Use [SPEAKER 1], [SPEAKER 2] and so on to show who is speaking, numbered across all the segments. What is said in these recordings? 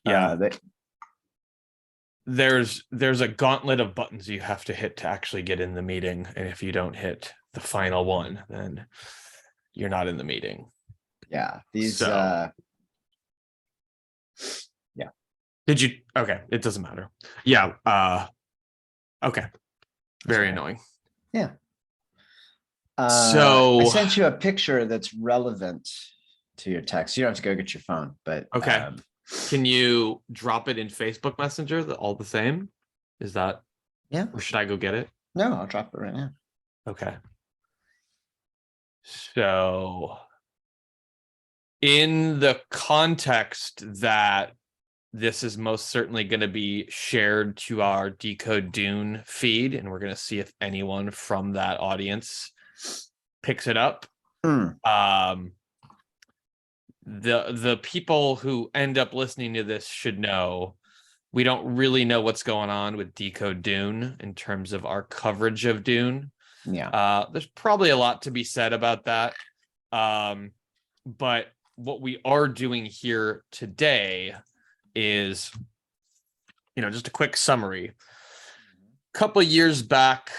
[SPEAKER 1] Yeah.
[SPEAKER 2] That
[SPEAKER 1] There's a gauntlet of buttons you have to hit to actually get in the meeting, and if you don't hit the final one, then you're not in the meeting.
[SPEAKER 2] yeah, these
[SPEAKER 1] So
[SPEAKER 2] yeah.
[SPEAKER 1] Did you? Okay, it doesn't matter. Yeah. Okay. Very annoying.
[SPEAKER 2] Yeah.
[SPEAKER 1] So
[SPEAKER 2] I sent you a picture that's relevant to your text. You don't have to go get your phone, but
[SPEAKER 1] okay. Can you drop it in Facebook Messenger all the same? Is that
[SPEAKER 2] yeah?
[SPEAKER 1] Or should I go get it?
[SPEAKER 2] No, I'll drop it right now.
[SPEAKER 1] Okay. So in the context that this is most certainly going to be shared to our Decode Dune feed, and we're going to see if anyone from that audience picks it up. The people who end up listening to this should know we don't really know what's going on with Decode Dune in terms of our coverage of Dune.
[SPEAKER 2] Yeah.
[SPEAKER 1] There's probably a lot to be said about that. But what we are doing here today is, just a quick summary. A couple of years back,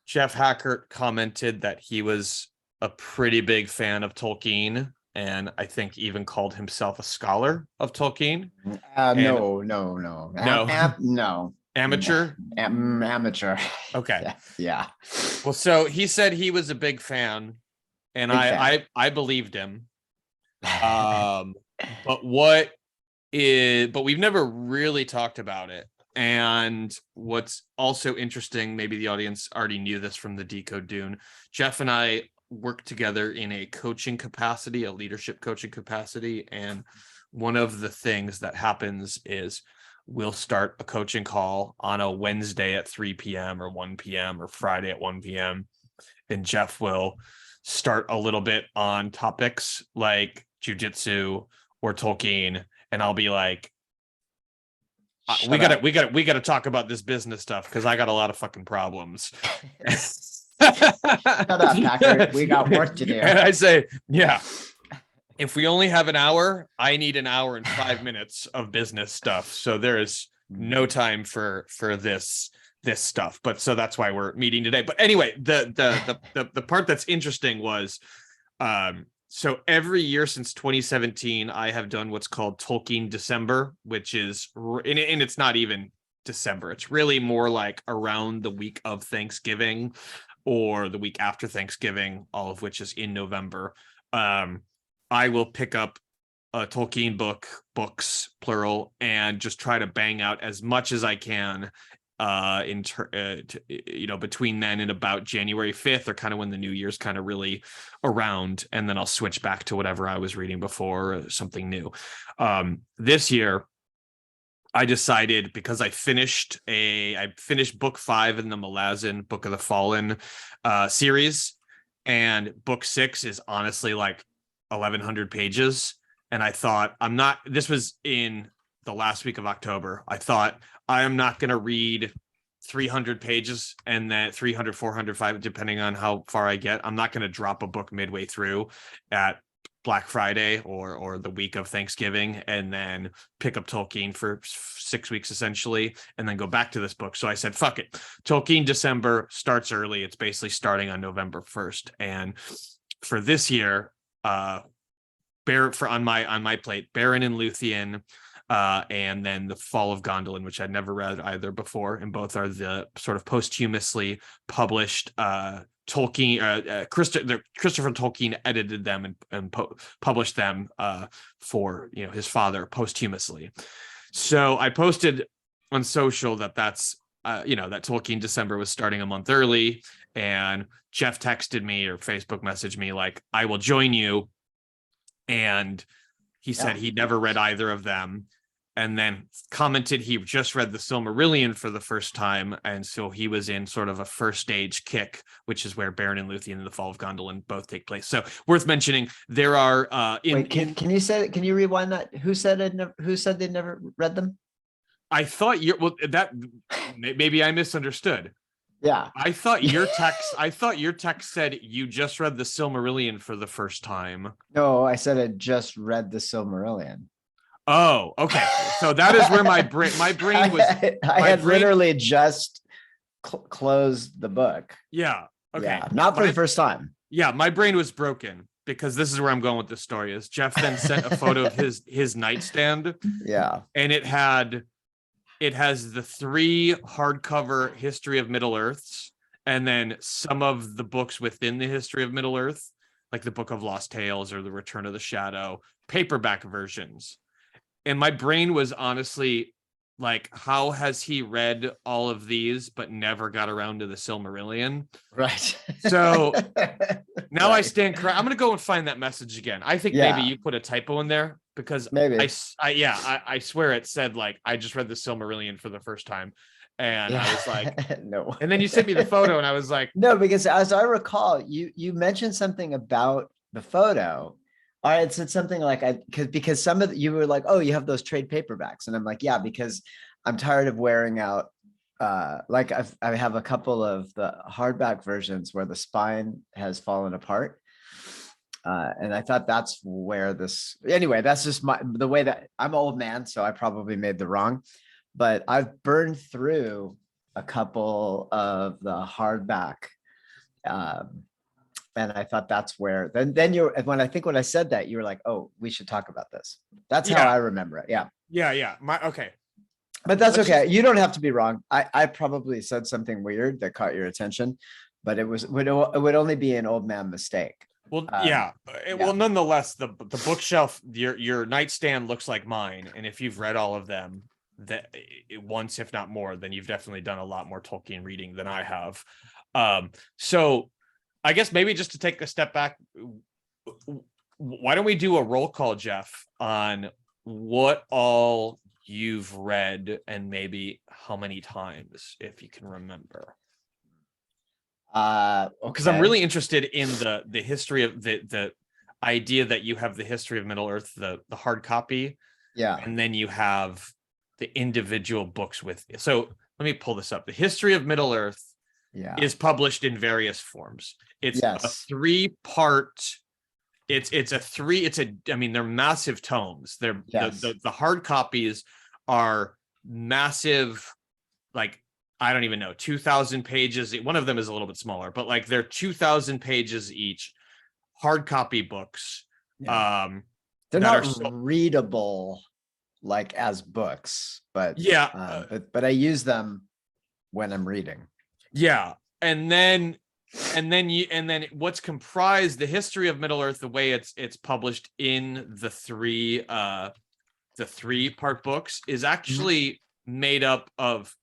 [SPEAKER 1] Jeff Hackert commented that he was a pretty big fan of Tolkien, and I think even called himself a scholar of Tolkien.
[SPEAKER 2] No.
[SPEAKER 1] No. Amateur?
[SPEAKER 2] Amateur.
[SPEAKER 1] Okay.
[SPEAKER 2] Yeah.
[SPEAKER 1] Well, so he said he was a big fan, and I believed him. But we've never really talked about it. And what's also interesting, maybe the audience already knew this from the Decode Dune, Jeff and I work together in a coaching capacity, a leadership coaching capacity. And one of the things that happens is we'll start a coaching call on a Wednesday at 3 p.m. or 1 p.m. or Friday at 1 p.m. And Jeff will start a little bit on topics like jujitsu or Tolkien. And I'll be like, we gotta talk about this business stuff because I got a lot of fucking problems.
[SPEAKER 2] Shut up, Packer. We got work to do.
[SPEAKER 1] And I say, yeah, if we only have an hour, I need an hour and 5 minutes of business stuff. So there is no time for this stuff. But so that's why we're meeting today. But anyway, the part that's interesting was, so every year since 2017, I have done what's called Tolkien December, which is, and it's not even December. It's really more like around the week of Thanksgiving or the week after Thanksgiving, all of which is in November. I will pick up a Tolkien books, plural, and just try to bang out as much as I can between then and about January 5th, or kind of when the new year's kind of really around, and then I'll switch back to whatever I was reading before, or something new. This year I decided, because I finished book 5 in the Malazan Book of the Fallen series, and book 6 is honestly like 1,100 pages, and I thought, this was in the last week of October. I thought, I am not going to read 300 pages and then 300, 400, 500, depending on how far I get. I'm not going to drop a book midway through at Black Friday or the week of Thanksgiving and then pick up Tolkien for 6 weeks essentially, and then go back to this book. So I said, fuck it. Tolkien December starts early. It's basically starting on November 1st. And for this year, on my plate, Baron and Luthien, and then The Fall of Gondolin, which I'd never read either before, and both are the sort of posthumously published Tolkien. Christopher Tolkien edited them and published them for his father posthumously. So I posted on social that's that Tolkien December was starting a month early, and Jeff texted me or Facebook messaged me like, I will join you. And he said he'd never read either of them, and then commented he just read the Silmarillion for the first time, and so he was in sort of a first stage kick, which is where Baron and Luthien and The Fall of Gondolin both take place. So worth mentioning, there are
[SPEAKER 2] can you rewind that? Who said they'd never read them?
[SPEAKER 1] I thought that maybe I misunderstood.
[SPEAKER 2] Yeah.
[SPEAKER 1] I thought your text said you just read the Silmarillion for the first time.
[SPEAKER 2] No, I said I just read the Silmarillion.
[SPEAKER 1] Oh, okay. So that is where my brain was.
[SPEAKER 2] I
[SPEAKER 1] My
[SPEAKER 2] had
[SPEAKER 1] brain,
[SPEAKER 2] literally just closed the book.
[SPEAKER 1] yeah. Okay.
[SPEAKER 2] Yeah, not for the
[SPEAKER 1] My
[SPEAKER 2] first time.
[SPEAKER 1] Yeah, my brain was broken because this is where I'm going with this story. Is Jeff then sent a photo of his nightstand,
[SPEAKER 2] Yeah.
[SPEAKER 1] and it has the 3 hardcover History of Middle Earths, and then some of the books within the History of Middle Earth, like the Book of Lost Tales or the Return of the Shadow, paperback versions. And my brain was honestly like, how has he read all of these but never got around to the Silmarillion?
[SPEAKER 2] Right.
[SPEAKER 1] So now I
[SPEAKER 2] Right.
[SPEAKER 1] stand correct. I'm gonna go and find that message again. I think maybe
[SPEAKER 2] Yeah,
[SPEAKER 1] you put a typo in there because
[SPEAKER 2] maybe.
[SPEAKER 1] I swear it said like I just read the Silmarillion for the first time, and I
[SPEAKER 2] Yeah.
[SPEAKER 1] was like,
[SPEAKER 2] No.
[SPEAKER 1] and then you sent me the photo, and I was like,
[SPEAKER 2] No, because as I recall, you mentioned something about the photo. I had said something like because some of you were like, oh, you have those trade paperbacks. And I'm like, yeah, because I'm tired of wearing out like I have a couple of the hardback versions where the spine has fallen apart. And I thought that's where this anyway, that's just the way that I'm an old man, so I probably made the wrong, but I've burned through a couple of the hardback. Um, and I thought that's where then you're when I said that, you were like, oh, we should talk about this. That's how
[SPEAKER 1] yeah,
[SPEAKER 2] I remember it. Yeah.
[SPEAKER 1] yeah. My okay.
[SPEAKER 2] But that's
[SPEAKER 1] Let's
[SPEAKER 2] okay.
[SPEAKER 1] just
[SPEAKER 2] You don't have to be wrong. I probably said something weird that caught your attention, but it would only be an old man mistake.
[SPEAKER 1] well,
[SPEAKER 2] Um,
[SPEAKER 1] yeah.
[SPEAKER 2] yeah.
[SPEAKER 1] Well, nonetheless, the bookshelf, your nightstand looks like mine, and if you've read all of them that once, if not more, then you've definitely done a lot more Tolkien reading than I have. So I guess maybe just to take a step back, why don't we do a roll call, Jeff, on what all you've read and maybe how many times, if you can remember? Because I'm
[SPEAKER 2] Okay.
[SPEAKER 1] really interested in the history of the idea that you have the History of Middle Earth, the hard copy,
[SPEAKER 2] Yeah.
[SPEAKER 1] and then you have the individual books with. So let me pull this up. The History of Middle Earth
[SPEAKER 2] Yeah.
[SPEAKER 1] is published in various forms. It's a
[SPEAKER 2] Yes.
[SPEAKER 1] 3-part. I mean, they're massive tomes. They're
[SPEAKER 2] Yes.
[SPEAKER 1] the hard copies are massive, like I don't even know, 2,000 pages. One of them is a little bit smaller, but like they're 2,000 pages each, hard copy books.
[SPEAKER 2] Yeah. They're
[SPEAKER 1] That are
[SPEAKER 2] not
[SPEAKER 1] so
[SPEAKER 2] readable like as books,
[SPEAKER 1] yeah,
[SPEAKER 2] but I use them when I'm reading.
[SPEAKER 1] yeah, and then what's comprised the History of Middle Earth, the way it's published in the 3-part books is actually made up of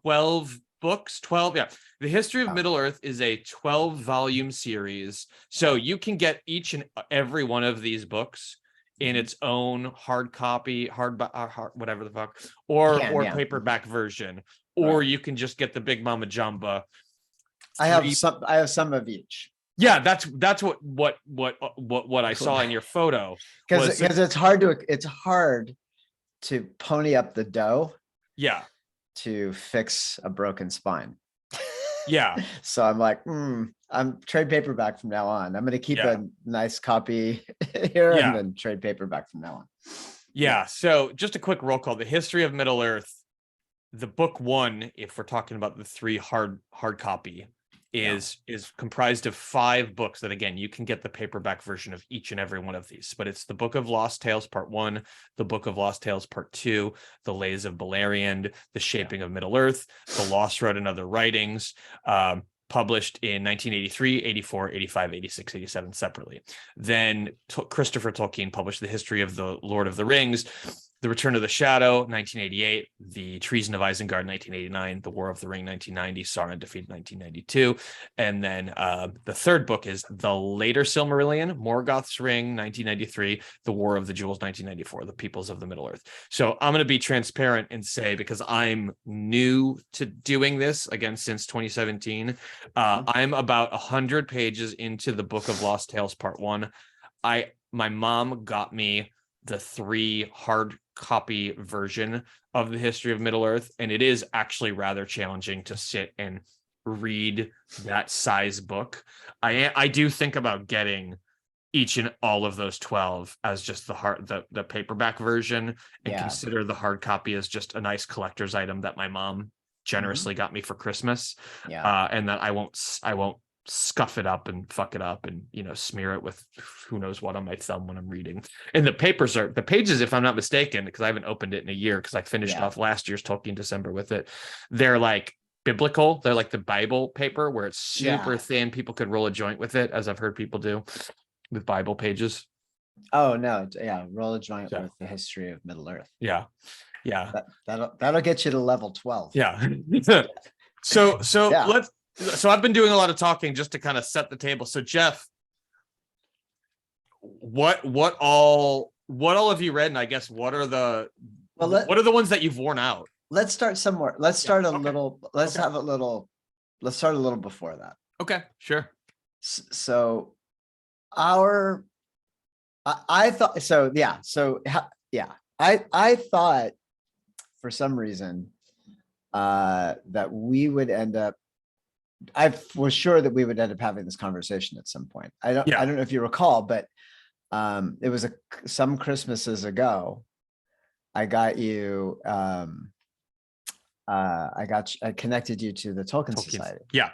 [SPEAKER 1] 12 books. 12, yeah. The History of
[SPEAKER 2] Wow.
[SPEAKER 1] Middle Earth is a 12-volume series, so you can get each and every one of these books in its own hard copy, whatever the fuck, or
[SPEAKER 2] Yeah.
[SPEAKER 1] paperback version, or
[SPEAKER 2] Right.
[SPEAKER 1] you can just get the Big Mama Jumba.
[SPEAKER 2] I have some of each.
[SPEAKER 1] Yeah, that's what I saw in your photo was
[SPEAKER 2] Because it's hard to pony up the dough
[SPEAKER 1] yeah,
[SPEAKER 2] to fix a broken spine.
[SPEAKER 1] yeah,
[SPEAKER 2] So I'm like, I'm trade paperback from now on. I'm going to keep
[SPEAKER 1] yeah,
[SPEAKER 2] a nice copy here and
[SPEAKER 1] yeah.
[SPEAKER 2] then trade paperback from now on.
[SPEAKER 1] Yeah. So just a quick roll call. The History of Middle Earth, the book 1, if we're talking about the 3 hard copy, is comprised of 5 books that, again, you can get the paperback version of each and every one of these, but it's the Book of Lost Tales Part 1, the Book of Lost Tales Part 2, the Lays of Beleriand, the Shaping of Middle Earth, the Lost Road and Other Writings, published in 1983, 84, 85, 86, 87 separately. Then Christopher Tolkien published the History of the Lord of the Rings, the Return of the Shadow, 1988, The Treason of Isengard, 1989, The War of the Ring, 1990, Sauron Defeated, 1992. And then the third book is the later Silmarillion, Morgoth's Ring, 1993, The War of the Jewels, 1994, The Peoples of the Middle Earth. So I'm going to be transparent and say, because I'm new to doing this, again, since 2017, I'm about 100 pages into the Book of Lost Tales Part 1. My mom got me the 3 hard copy version of the History of Middle Earth, and it is actually rather challenging to sit and read that size book. I do think about getting each and all of those 12 as just the paperback version, and
[SPEAKER 2] Yeah.
[SPEAKER 1] consider the hard copy as just a nice collector's item that my mom generously got me for Christmas.
[SPEAKER 2] Yeah.
[SPEAKER 1] And that I won't scuff it up and fuck it up and, you know, smear it with who knows what on my thumb when I'm reading. And the pages, if I'm not mistaken, because I haven't opened it in a year because I finished off last year's Tolkien December with it, they're like biblical. They're like the Bible paper where it's super thin. People could roll a joint with it, as I've heard people do with Bible pages.
[SPEAKER 2] Oh no, yeah, roll a joint
[SPEAKER 1] So,
[SPEAKER 2] with the history of Middle Earth.
[SPEAKER 1] yeah.
[SPEAKER 2] That'll get you to level 12.
[SPEAKER 1] Yeah. So I've been doing a lot of talking just to kind of set the table. So Jeff, what all have you read? And I guess what are the ones that you've worn out?
[SPEAKER 2] Let's start somewhere. Let's start a little. Let's start a little before that.
[SPEAKER 1] Okay, sure.
[SPEAKER 2] So I thought so. Yeah. So yeah. I thought for some reason that we would end up. I was sure that we would end up having this conversation at some point. I don't know if you recall, but it was some Christmases ago. I got you. I connected you to the Tolkien Society.
[SPEAKER 1] Yeah.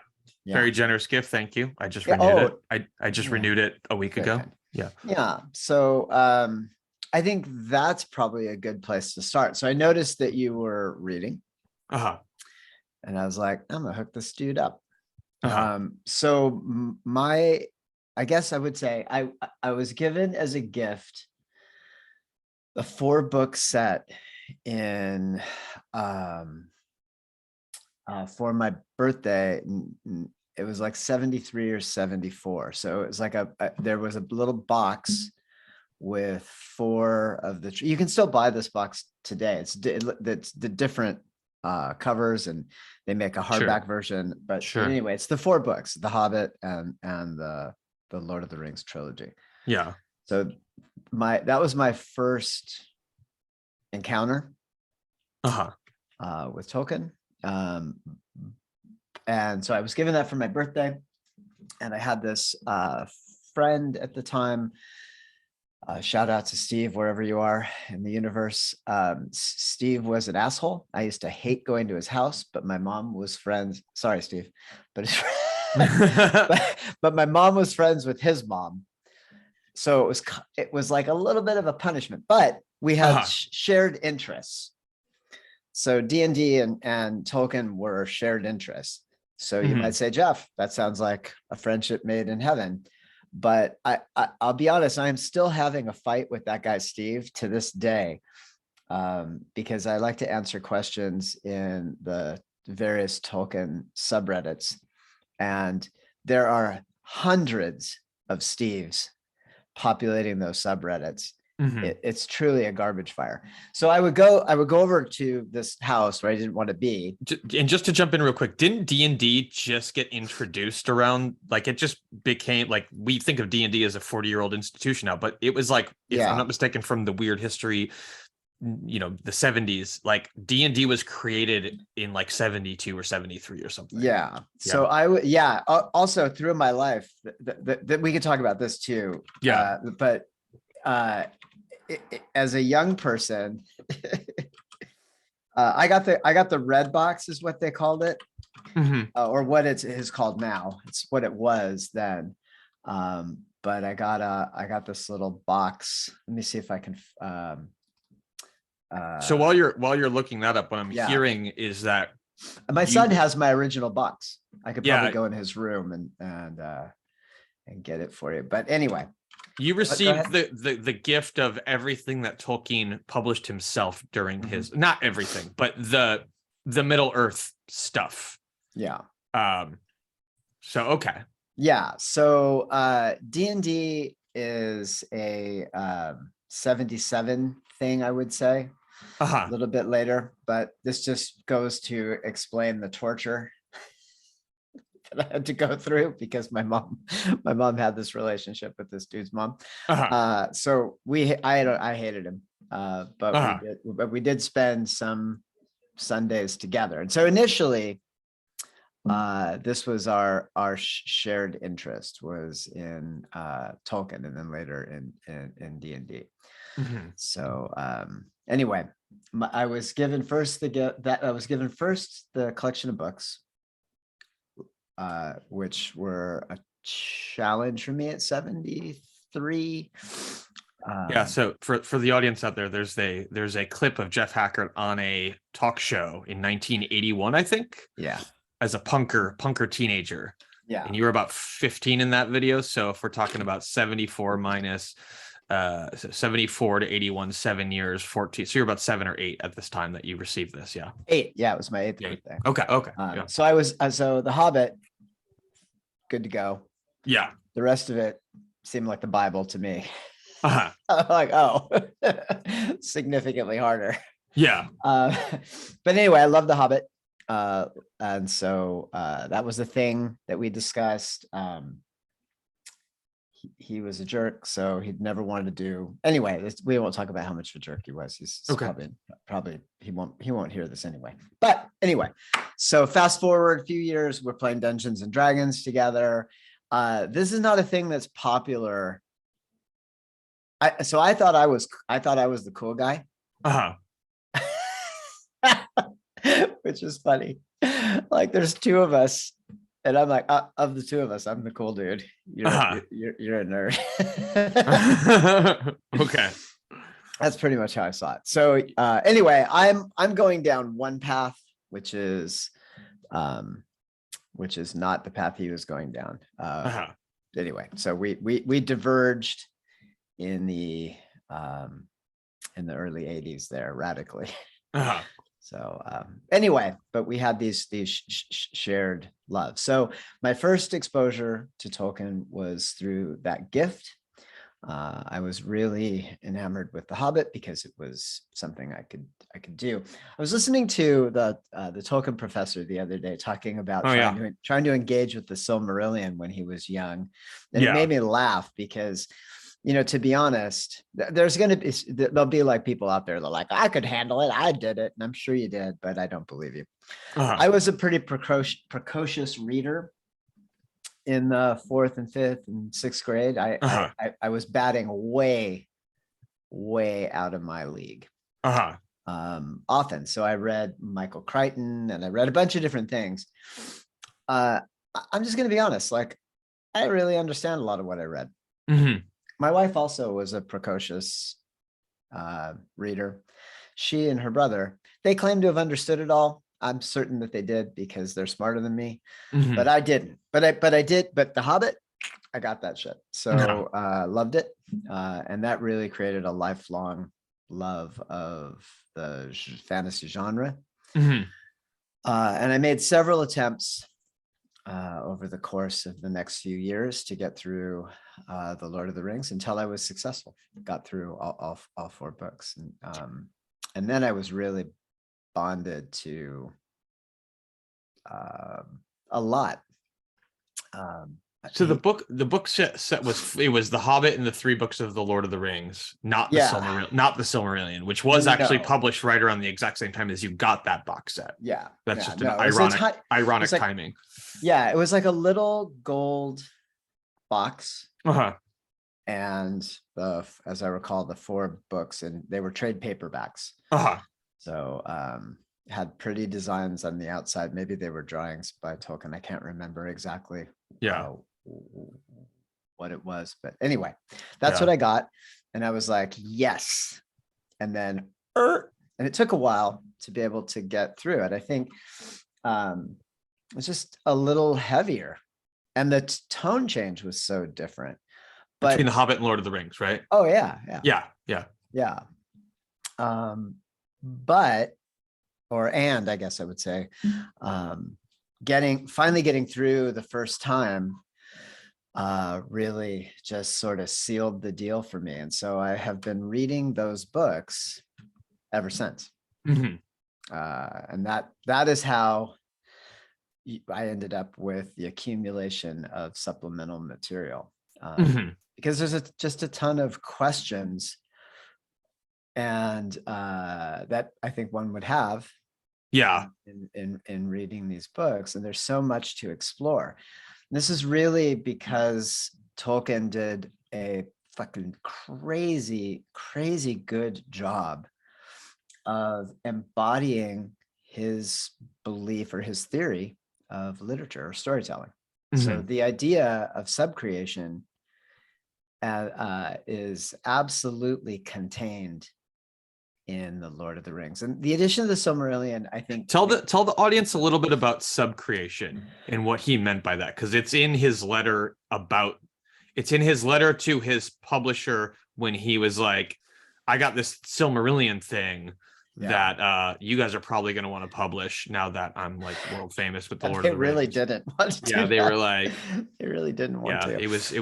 [SPEAKER 1] Very generous gift. Thank you. I just renewed it. I just renewed it a week ago. Yeah.
[SPEAKER 2] Yeah. So I think that's probably a good place to start. So I noticed that you were reading. And I was like, I'm gonna hook this dude up. So I guess I would say I was given as a gift a 4-book set in for my birthday. It was like 73 or 74. So it was like there was a little box with 4 of the, you can still buy this box today. It's the different covers, and they make a hardback version, but anyway, it's the 4 books, The Hobbit and the Lord of the Rings trilogy.
[SPEAKER 1] Yeah.
[SPEAKER 2] So that was my first encounter with Tolkien. And so I was given that for my birthday, and I had this friend at the time. Shout out to Steve, wherever you are in the universe. Steve was an asshole. I used to hate going to his house, but my mom was friends. Sorry, Steve, but but my mom was friends with his mom. So it was like a little bit of a punishment, but we had shared interests. So D&D and Tolkien were shared interests. So you might say, Jeff, that sounds like a friendship made in heaven. But I'll be honest, I'm still having a fight with that guy, Steve, to this day, because I like to answer questions in the various Tolkien subreddits. And there are hundreds of Steves populating those subreddits. It's truly a garbage fire. So I would go over to this house where I didn't want to be.
[SPEAKER 1] And just to jump in real quick, didn't D&D just get introduced around, like it just became like, we think of D&D as a 40-year-old institution now, but it was like, if I'm not mistaken, from the weird history, you know, the 70s, like D&D was created in like 72 or 73 or something.
[SPEAKER 2] Yeah. So I would, also through my life that we could talk about this too.
[SPEAKER 1] Yeah.
[SPEAKER 2] But as a young person, I got the red box is what they called it, or what it is called now. It's what it was then. But I got this little box. Let me see if I can.
[SPEAKER 1] So while you're looking that up, what I'm hearing is that
[SPEAKER 2] my son has my original box. I could probably go in his room and get it for you. But anyway.
[SPEAKER 1] You received the gift of everything that Tolkien published himself during his, not everything, but the Middle Earth stuff.
[SPEAKER 2] Yeah.
[SPEAKER 1] So okay.
[SPEAKER 2] Yeah. So D&D is a 77 thing, I would say. A little bit later, but this just goes to explain the torture that I had to go through because my mom had this relationship with this dude's mom. So I hated him, but we did spend some Sundays together. And so initially this was our shared interest was in Tolkien, and then later in D&D.
[SPEAKER 1] Mhm.
[SPEAKER 2] So anyway, I was given first the collection of books, which were a challenge for me at 73.
[SPEAKER 1] Yeah, so for the audience out there, there's a clip of Jeff Hackert on a talk show in 1981, I think,
[SPEAKER 2] Yeah,
[SPEAKER 1] as a punker teenager.
[SPEAKER 2] yeah.
[SPEAKER 1] And you were about 15 in that video. So if we're talking about 74 minus 74 to 81, 7 years, 14. So you're about 7 or 8 at this time that you received this. Yeah.
[SPEAKER 2] 8. Yeah, it was my 8th
[SPEAKER 1] Yeah.
[SPEAKER 2] birthday.
[SPEAKER 1] Okay. Yeah.
[SPEAKER 2] So I was so The Hobbit, good to go.
[SPEAKER 1] Yeah.
[SPEAKER 2] The rest of it seemed like the Bible to me.
[SPEAKER 1] Uh-huh.
[SPEAKER 2] Like, oh, significantly harder.
[SPEAKER 1] Yeah.
[SPEAKER 2] But anyway, I love The Hobbit. And so that was the thing that we discussed. He was a jerk, so he'd never wanted to do. Anyway, we won't talk about how much of a jerk he was. He's
[SPEAKER 1] Okay.
[SPEAKER 2] probably he won't hear this anyway. But anyway, so fast forward a few years, we're playing Dungeons and Dragons together. This is not a thing that's popular. So I thought I was the cool guy.
[SPEAKER 1] Uh-huh.
[SPEAKER 2] Which is funny. Like there's 2 of us, and I'm like, of the 2 of us, I'm the cool dude. You're a nerd.
[SPEAKER 1] Okay.
[SPEAKER 2] That's pretty much how I saw it. So anyway, I'm going down one path, which is not the path he was going down. Anyway, so we diverged in the early 80s there radically. So anyway, but we had these shared love. So my first exposure to Tolkien was through that gift. I was really enamored with The Hobbit because it was something I could do. I was listening to the Tolkien professor the other day talking about trying to engage with the Silmarillion when he was young, and it made me laugh because, to be honest, there'll be like people out there that are like, I could handle it, I did it, and I'm sure you did, but I don't believe you. I was a pretty precocious reader. In the 4th and 5th and 6th grade, I was batting way out of my league. Often. So I read Michael Crichton and I read a bunch of different things. I'm just going to be honest. Like, I really understand a lot of what I read.
[SPEAKER 1] Mm-hmm.
[SPEAKER 2] My wife also was a precocious reader. She and her brother, they claim to have understood it all. I'm certain that they did because they're smarter than me, but I didn't. But I did. But The Hobbit, I got that shit. So loved it, and that really created a lifelong love of the fantasy genre. And I made several attempts over the course of the next few years to get through the Lord of the Rings until I was successful. Got through all 4 books, and then I was really bonded to a lot.
[SPEAKER 1] So the book set was The Hobbit and the 3 books of the Lord of the Rings, not the Silmarillion, which was actually published right around the exact same time as you got that box set.
[SPEAKER 2] Yeah,
[SPEAKER 1] that's just an ironic timing.
[SPEAKER 2] Yeah, it was like a little gold box. And as I recall, the 4 books, and they were trade paperbacks. So had pretty designs on the outside. Maybe they were drawings by Tolkien. I can't remember exactly what it was. But anyway, that's what I got. And I was like, yes. And then, and it took a while to be able to get through it. I think it's just a little heavier. And the tone change was so different. But
[SPEAKER 1] between The Hobbit and Lord of the Rings, right?
[SPEAKER 2] Oh, yeah. And I guess I would say, finally getting through the first time really just sort of sealed the deal for me. And so I have been reading those books ever since. And that is how I ended up with the accumulation of supplemental material. Because there's just a ton of questions and that I think one would have
[SPEAKER 1] Yeah.
[SPEAKER 2] in reading these books, and there's so much to explore. This is really because Tolkien did a fucking crazy good job of embodying his belief or his theory of literature or storytelling. So
[SPEAKER 1] Mhm.
[SPEAKER 2] the idea of subcreation is absolutely contained in the Lord of the Rings, and the addition of the Silmarillion, I think.
[SPEAKER 1] Tell the audience a little bit about subcreation and what he meant by that, because it's in his letter to his publisher when he was like, I got this Silmarillion thing that you guys are probably going to want to publish now that I'm like world famous with the Lord of the Rings.
[SPEAKER 2] They really didn't want to
[SPEAKER 1] Yeah,
[SPEAKER 2] do
[SPEAKER 1] they
[SPEAKER 2] that.
[SPEAKER 1] were like,
[SPEAKER 2] they really didn't want to.
[SPEAKER 1] It was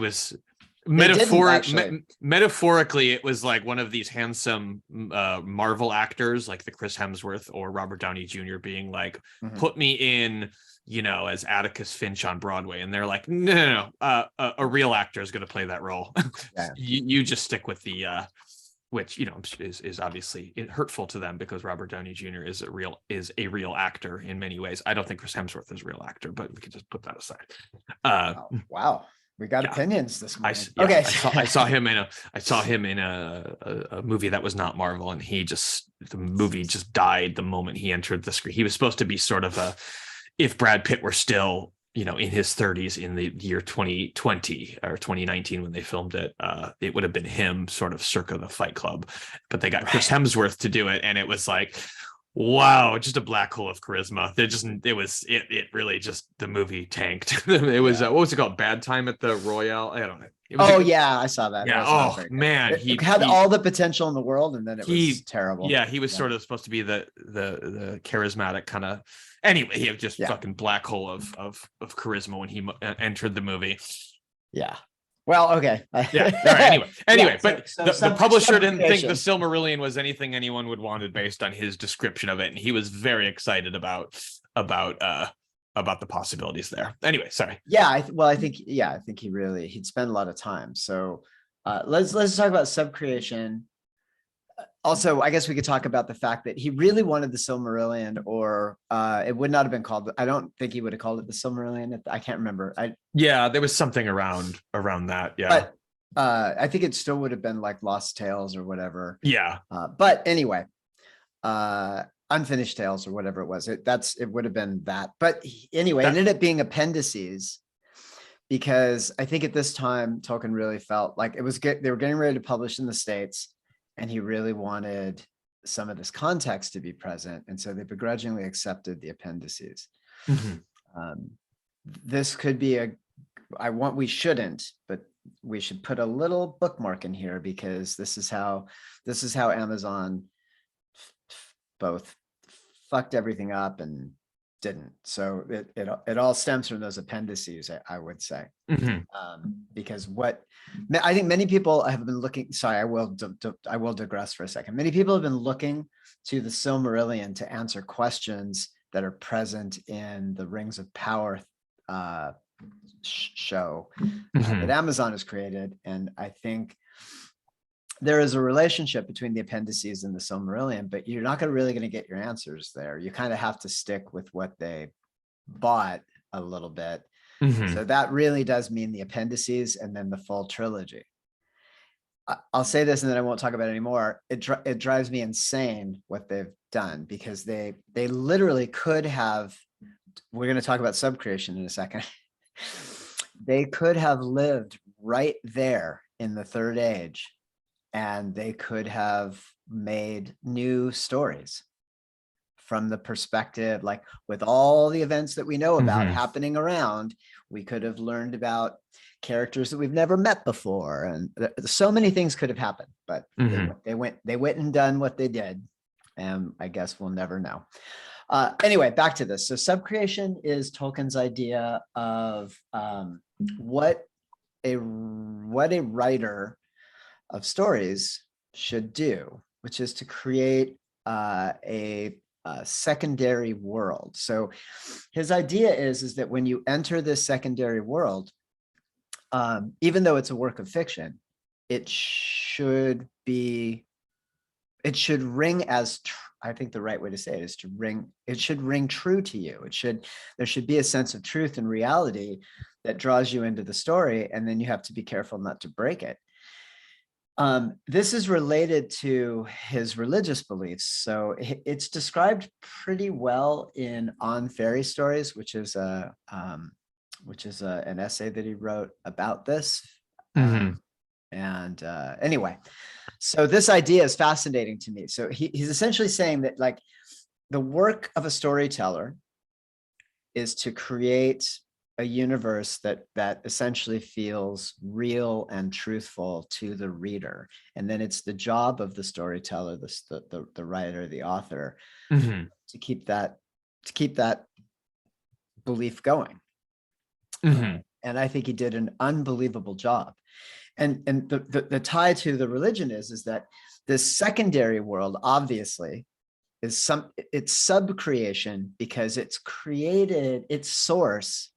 [SPEAKER 2] Actually.
[SPEAKER 1] metaphorically, it was like one of these handsome Marvel actors like the Chris Hemsworth or Robert Downey Jr. being like, put me in, as Atticus Finch on Broadway, and they're like, no, a real actor is going to play that role.
[SPEAKER 2] Yeah.
[SPEAKER 1] you just stick with the which is obviously hurtful to them, because Robert Downey Jr. is a real actor in many ways. I don't think Chris Hemsworth is a real actor, but we can just put that aside.
[SPEAKER 2] Wow. We got opinions this morning.
[SPEAKER 1] Okay. I saw him in a movie that was not Marvel, and the movie just died the moment he entered the screen. He was supposed to be sort of if Brad Pitt were still, in his 30s in the year 2020 or 2019 when they filmed it, it would have been him sort of circa the Fight Club, but they got Chris Hemsworth to do it, and it was like, wow, just a black hole of charisma. It really just, the movie tanked. It was what was it called? Bad Time at the Royale? I don't know.
[SPEAKER 2] I saw that.
[SPEAKER 1] Yeah. Oh man,
[SPEAKER 2] he had all the potential in the world, and then it was terrible.
[SPEAKER 1] Yeah, he was sort of supposed to be the charismatic kind of. Anyway, he had just fucking black hole of charisma when he entered the movie.
[SPEAKER 2] Yeah. Well, okay.
[SPEAKER 1] Yeah. All right. Anyway, but the publisher didn't think the Silmarillion was anything anyone would wanted based on his description of it, and he was very excited about the possibilities there. Anyway, sorry.
[SPEAKER 2] Yeah. I think he'd spend a lot of time. So let's talk about subcreation. Also, I guess we could talk about the fact that he really wanted the Silmarillion, or it would not have been called. I don't think he would have called it the Silmarillion. I can't remember.
[SPEAKER 1] There was something around that. Yeah.
[SPEAKER 2] But I think it still would have been like Lost Tales or whatever.
[SPEAKER 1] Yeah.
[SPEAKER 2] But anyway, Unfinished Tales or whatever it was. It would have been that. But anyway, it ended up being appendices, because I think at this time Tolkien really felt like it was good. They were getting ready to publish in the States, and he really wanted some of this context to be present. And so they begrudgingly accepted the appendices. This could be we shouldn't, but we should put a little bookmark in here, because this is how Amazon both fucked everything up and didn't. So it all stems from those appendices, I would say. Because I think many people have been looking. Sorry, I will digress for a second. Many people have been looking to the Silmarillion to answer questions that are present in the Rings of Power show that Amazon has created, and I think there is a relationship between the appendices and the Silmarillion, but you're not really going to get your answers there. You kind of have to stick with what they bought a little bit. So that really does mean the appendices and then the full trilogy. I'll say this and then I won't talk about it anymore. It drives me insane what they've done, because they literally could have, we're going to talk about subcreation in a second. They could have lived right there in the Third Age, and they could have made new stories from the perspective, like with all the events that we know about happening around, we could have learned about characters that we've never met before. And so many things could have happened, but they went and done what they did. And I guess we'll never know. Anyway, back to this. So subcreation is Tolkien's idea of what a writer of stories should do, which is to create a secondary world. So his idea is that when you enter this secondary world, even though it's a work of fiction, it should ring as I think the right way to say it is to ring, it should ring true to you. There should be a sense of truth and reality that draws you into the story. And then you have to be careful not to break it. This is related to his religious beliefs. So it's described pretty well in On Fairy Stories, which is an essay that he wrote about this. Anyway, so this idea is fascinating to me. So he's essentially saying that like the work of a storyteller is to create a universe that essentially feels real and truthful to the reader. And then it's the job of the storyteller, the writer, the author, to keep that belief going. And I think he did an unbelievable job. And the tie to the religion is that this secondary world obviously is it's sub-creation, because it's created, its source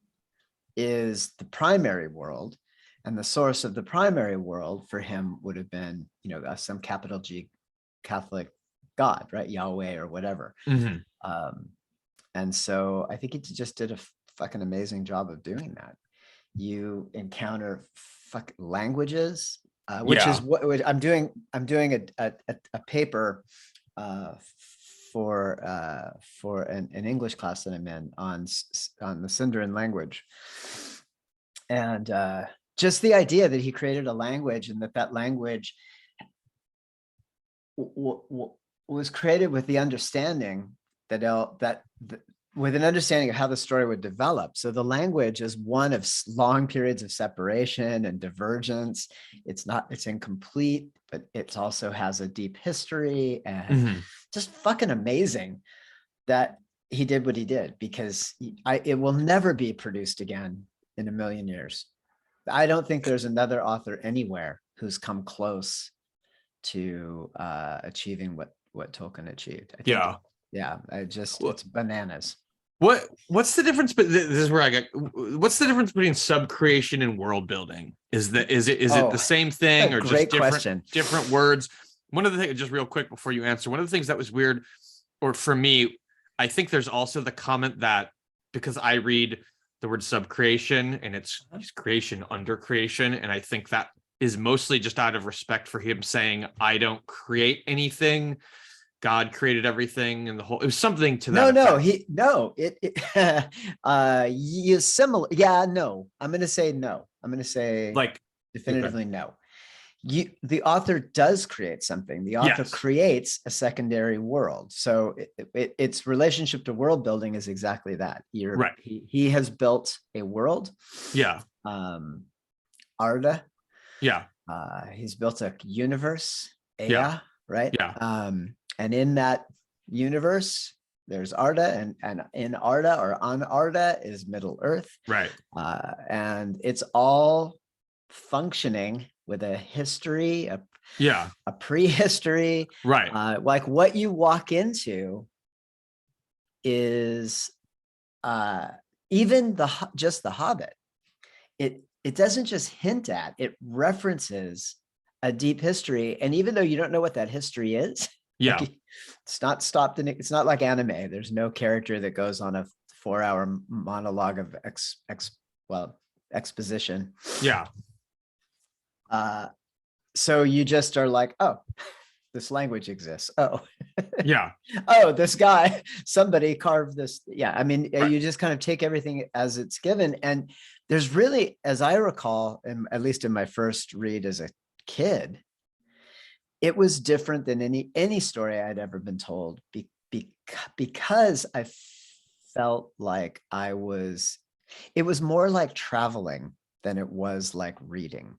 [SPEAKER 2] is the primary world, and the source of the primary world for him would have been, some capital G Catholic God, right? Yahweh or whatever. And so I think he just did a fucking amazing job of doing that. You encounter languages, which is what I'm doing. I'm doing a paper for an English class that I'm in on the Sindarin language, and just the idea that he created a language, and that language was created with the understanding with an understanding of how the story would develop. So the language is one of long periods of separation and divergence. It's incomplete, but it also has a deep history, and just fucking amazing that he did what he did, because it will never be produced again in a million years. I don't think there's another author anywhere who's come close to achieving what Tolkien achieved. I think, it's bananas.
[SPEAKER 1] What's the difference? But this is where what's the difference between sub-creation and world building? Is it the same thing, or just different words? One of the things, just real quick before you answer, one of the things that was weird, or for me, I think there's also the comment that, because I read the word sub-creation and it's creation under creation, and I think that is mostly just out of respect for him saying, I don't create anything, God created everything, and it was something to that.
[SPEAKER 2] Similar. Yeah, no, I'm going to say no. I'm going to say like definitively no. The author does create something. The author creates a secondary world. So its relationship to world building is exactly that. Right. He has built a world. Yeah. Arda. Yeah. He's built a universe. Ea, right? Yeah. And in that universe, there's Arda, and in Arda, or on Arda, is Middle Earth. Right. And it's all functioning with a history, a prehistory. Right. Like what you walk into is even just the Hobbit. It doesn't just hint at, it references a deep history. And even though you don't know what that history is, it's not stopped in it. It's not like anime. There's no character that goes on a 4-hour monologue of exposition. Yeah. So you just are like, oh, this language exists. Oh, yeah. Oh, this guy, somebody carved this. Yeah. I mean, you just kind of take everything as it's given. And there's really, as I recall, at least in my first read as a kid, it was different than any story I'd ever been told, because I felt like it was more like traveling than it was like reading.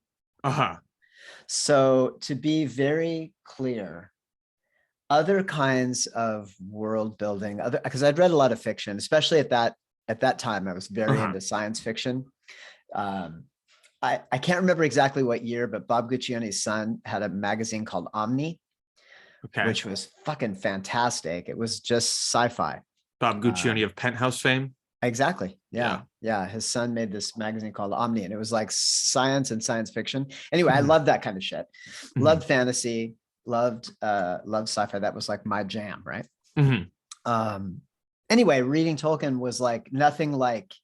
[SPEAKER 2] So to be very clear, other kinds of world building, because I'd read a lot of fiction, especially at that time, I was very into science fiction. I can't remember exactly what year, but Bob Guccioni's son had a magazine called Omni, which was fucking fantastic. It was just sci-fi. Bob Guccioni of Penthouse fame. Exactly. Yeah. His son made this magazine called Omni, and it was like science and science fiction. Anyway, I loved that kind of shit. Loved fantasy, loved sci-fi. That was like my jam, right?
[SPEAKER 1] Mhm.
[SPEAKER 2] Anyway, reading Tolkien was like nothing like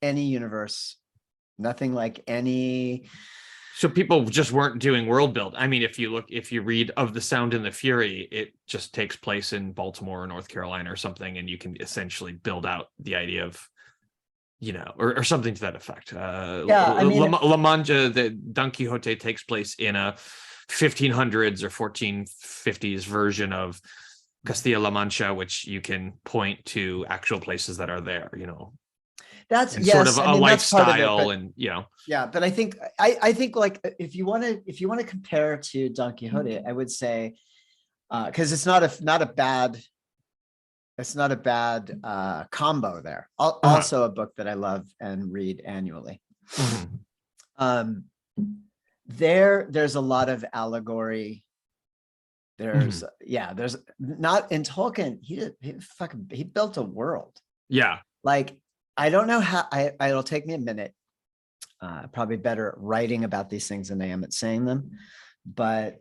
[SPEAKER 2] any universe, nothing like any.
[SPEAKER 1] So people just weren't doing world build. I mean, if you read Of the Sound and the Fury, it just takes place in Baltimore or North Carolina or something, and you can essentially build out the idea of, or something to that effect.
[SPEAKER 2] Yeah, I mean,
[SPEAKER 1] La Mancha, the Don Quixote takes place in a 1500s or 1450s version of Castilla-La Mancha, which you can point to actual places that are there,
[SPEAKER 2] that's,
[SPEAKER 1] and sort of
[SPEAKER 2] yes, I
[SPEAKER 1] a
[SPEAKER 2] mean, that's part of it,
[SPEAKER 1] lifestyle,
[SPEAKER 2] but
[SPEAKER 1] and
[SPEAKER 2] yeah, but I think like if you want to compare to Don Quixote, I would say because it's not a bad combo there. Also a book that I love and read annually.
[SPEAKER 1] Mhm.
[SPEAKER 2] Um, there's a lot of allegory. There's there's not in Tolkien. He built a world.
[SPEAKER 1] Yeah.
[SPEAKER 2] Like I don't know how. It'll take me a minute. Probably better at writing about these things than I am at saying them, but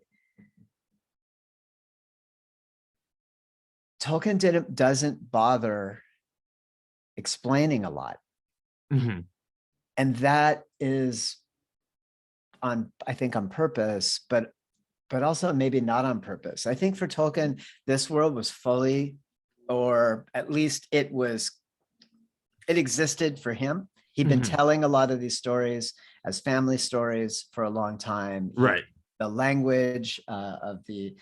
[SPEAKER 2] Tolkien doesn't bother explaining a lot,
[SPEAKER 1] Mhm.
[SPEAKER 2] and that is I think on purpose, but also maybe not on purpose. I think for Tolkien, this world was fully, or at least it existed for him. He'd been
[SPEAKER 1] Mhm.
[SPEAKER 2] telling a lot of these stories as family stories for a long time.
[SPEAKER 1] Right.
[SPEAKER 2] The language of the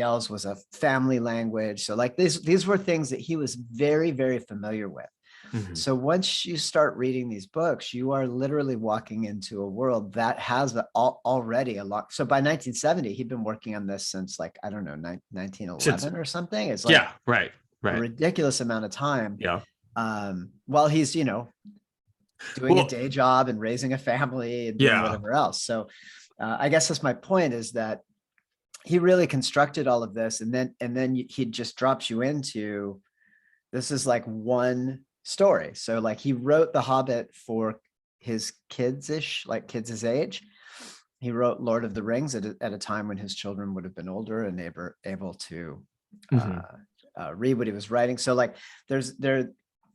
[SPEAKER 2] elves was a family language. So like these were things that he was very, very familiar with.
[SPEAKER 1] Mhm.
[SPEAKER 2] So once you start reading these books, you are literally walking into a world that has already a lot. So by 1970, he'd been working on this since like, I don't know, 1911 or something. It's like
[SPEAKER 1] Yeah. Right.
[SPEAKER 2] a
[SPEAKER 1] Right.
[SPEAKER 2] ridiculous amount of time.
[SPEAKER 1] Yeah.
[SPEAKER 2] While he's, doing a
[SPEAKER 1] Well,
[SPEAKER 2] day job and raising a family and doing
[SPEAKER 1] yeah.
[SPEAKER 2] whatever else. So I guess that's my point, is that he really constructed all of this, and then he just drops you into, this is like one story. So like he wrote The Hobbit for his kids his age. He wrote Lord of the Rings at a time when his children would have been older and able to
[SPEAKER 1] Mhm.
[SPEAKER 2] read what he was writing. So like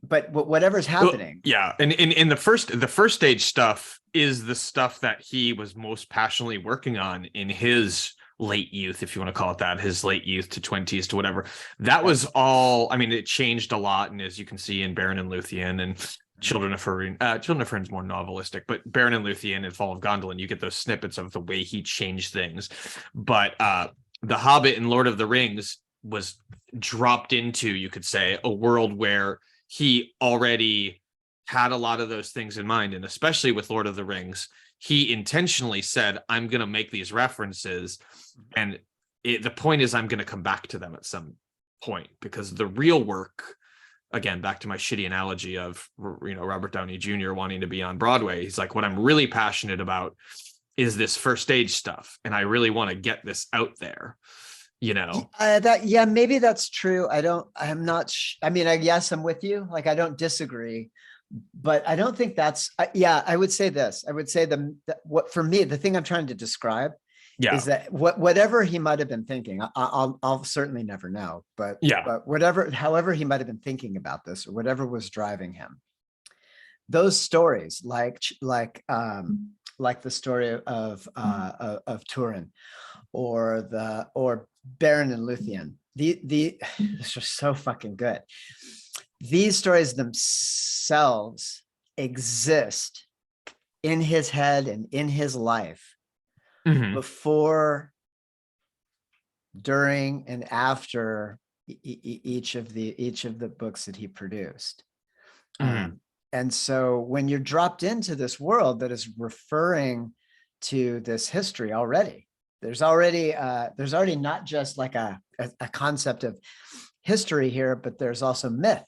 [SPEAKER 2] but whatever's
[SPEAKER 1] Well,
[SPEAKER 2] happening.
[SPEAKER 1] yeah, and in the first stage stuff is the stuff that he was most passionately working on in his late youth, if you want to call it that, his late youth to 20s to whatever. That was all. I mean, it changed a lot, and as you can see in Baron and Luthien and Children of Farin, Children of Farin's more novelistic, but Baron and Luthien and Fall of Gondolin, you get those snippets of the way he changed things. But The Hobbit and Lord of the Rings was dropped into, you could say, a world where he already had a lot of those things in mind. And especially with Lord of the Rings, he intentionally said, I'm going to make these references. And the point is, I'm going to come back to them at some point, because the real work, again, back to my shitty analogy of, Robert Downey Jr. wanting to be on Broadway. He's like, what I'm really passionate about is this first stage stuff. And I really want to get this out there.
[SPEAKER 2] Maybe that's true. I'm not, I mean, I guess I'm with you. Like, I don't disagree, but I don't think that's, I would say this, I would say what, for me, the thing I'm trying to describe
[SPEAKER 1] Yeah.
[SPEAKER 2] is that whatever he might've been thinking, I'll certainly never know, but
[SPEAKER 1] Yeah.
[SPEAKER 2] however he might've been thinking about this, or whatever was driving him, those stories, like the story of Turin, or Baron and Luthien. These are so fucking good. These stories themselves exist in his head and in his life before, during, and after each of the books that he produced. And so when you're dropped into this world that is referring to this history already, there's already not just like a concept of history here, but there's also myth.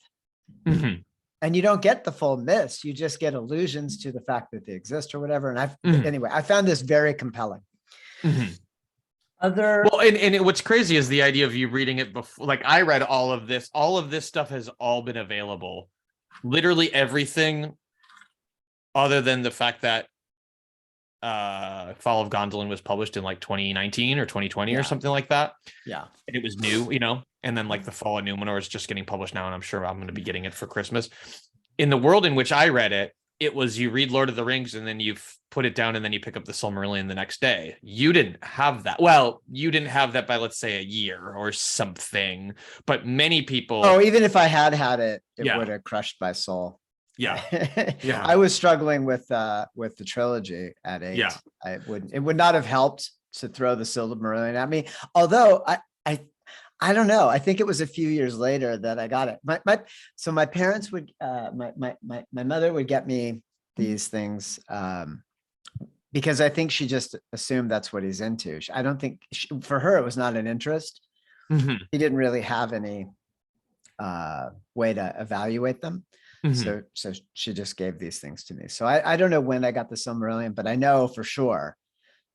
[SPEAKER 2] And you don't get the full myths, you just get allusions to the fact that they exist or whatever. And anyway, I found this very compelling.
[SPEAKER 1] Well, and what's crazy is the idea of you reading it before. Like, I read all of this stuff has all been available, literally everything, other than the fact that Fall of Gondolin was published in like 2019 or 2020 or
[SPEAKER 2] Yeah.
[SPEAKER 1] something like that.
[SPEAKER 2] Yeah.
[SPEAKER 1] And it was new, you know, and then like the Fall of Numenor is just getting published now, and I'm sure I'm going to be getting it for Christmas. In the world in which I read it, it was you read Lord of the Rings and then you put it down and then you pick up the Silmarillion the next day. You didn't have that. Well, you didn't have that by, let's say, a year or something, but many people.
[SPEAKER 2] Oh, even if I had it, it
[SPEAKER 1] Yeah.
[SPEAKER 2] would have crushed my soul.
[SPEAKER 1] Yeah. Yeah.
[SPEAKER 2] I was struggling with the trilogy at 8.
[SPEAKER 1] Yeah.
[SPEAKER 2] It would not have helped to throw the Silmarillion at me. Although I don't know. I think it was a few years later that I got it. So my parents would my mother would get me these things because I think she just assumed that's what he's into. I don't think for her it was not an interest.
[SPEAKER 1] Mhm.
[SPEAKER 2] He didn't really have any way to evaluate them.
[SPEAKER 1] Mhm.
[SPEAKER 2] So she just gave these things to me. So I don't know when I got the Silmarillion, but I know for sure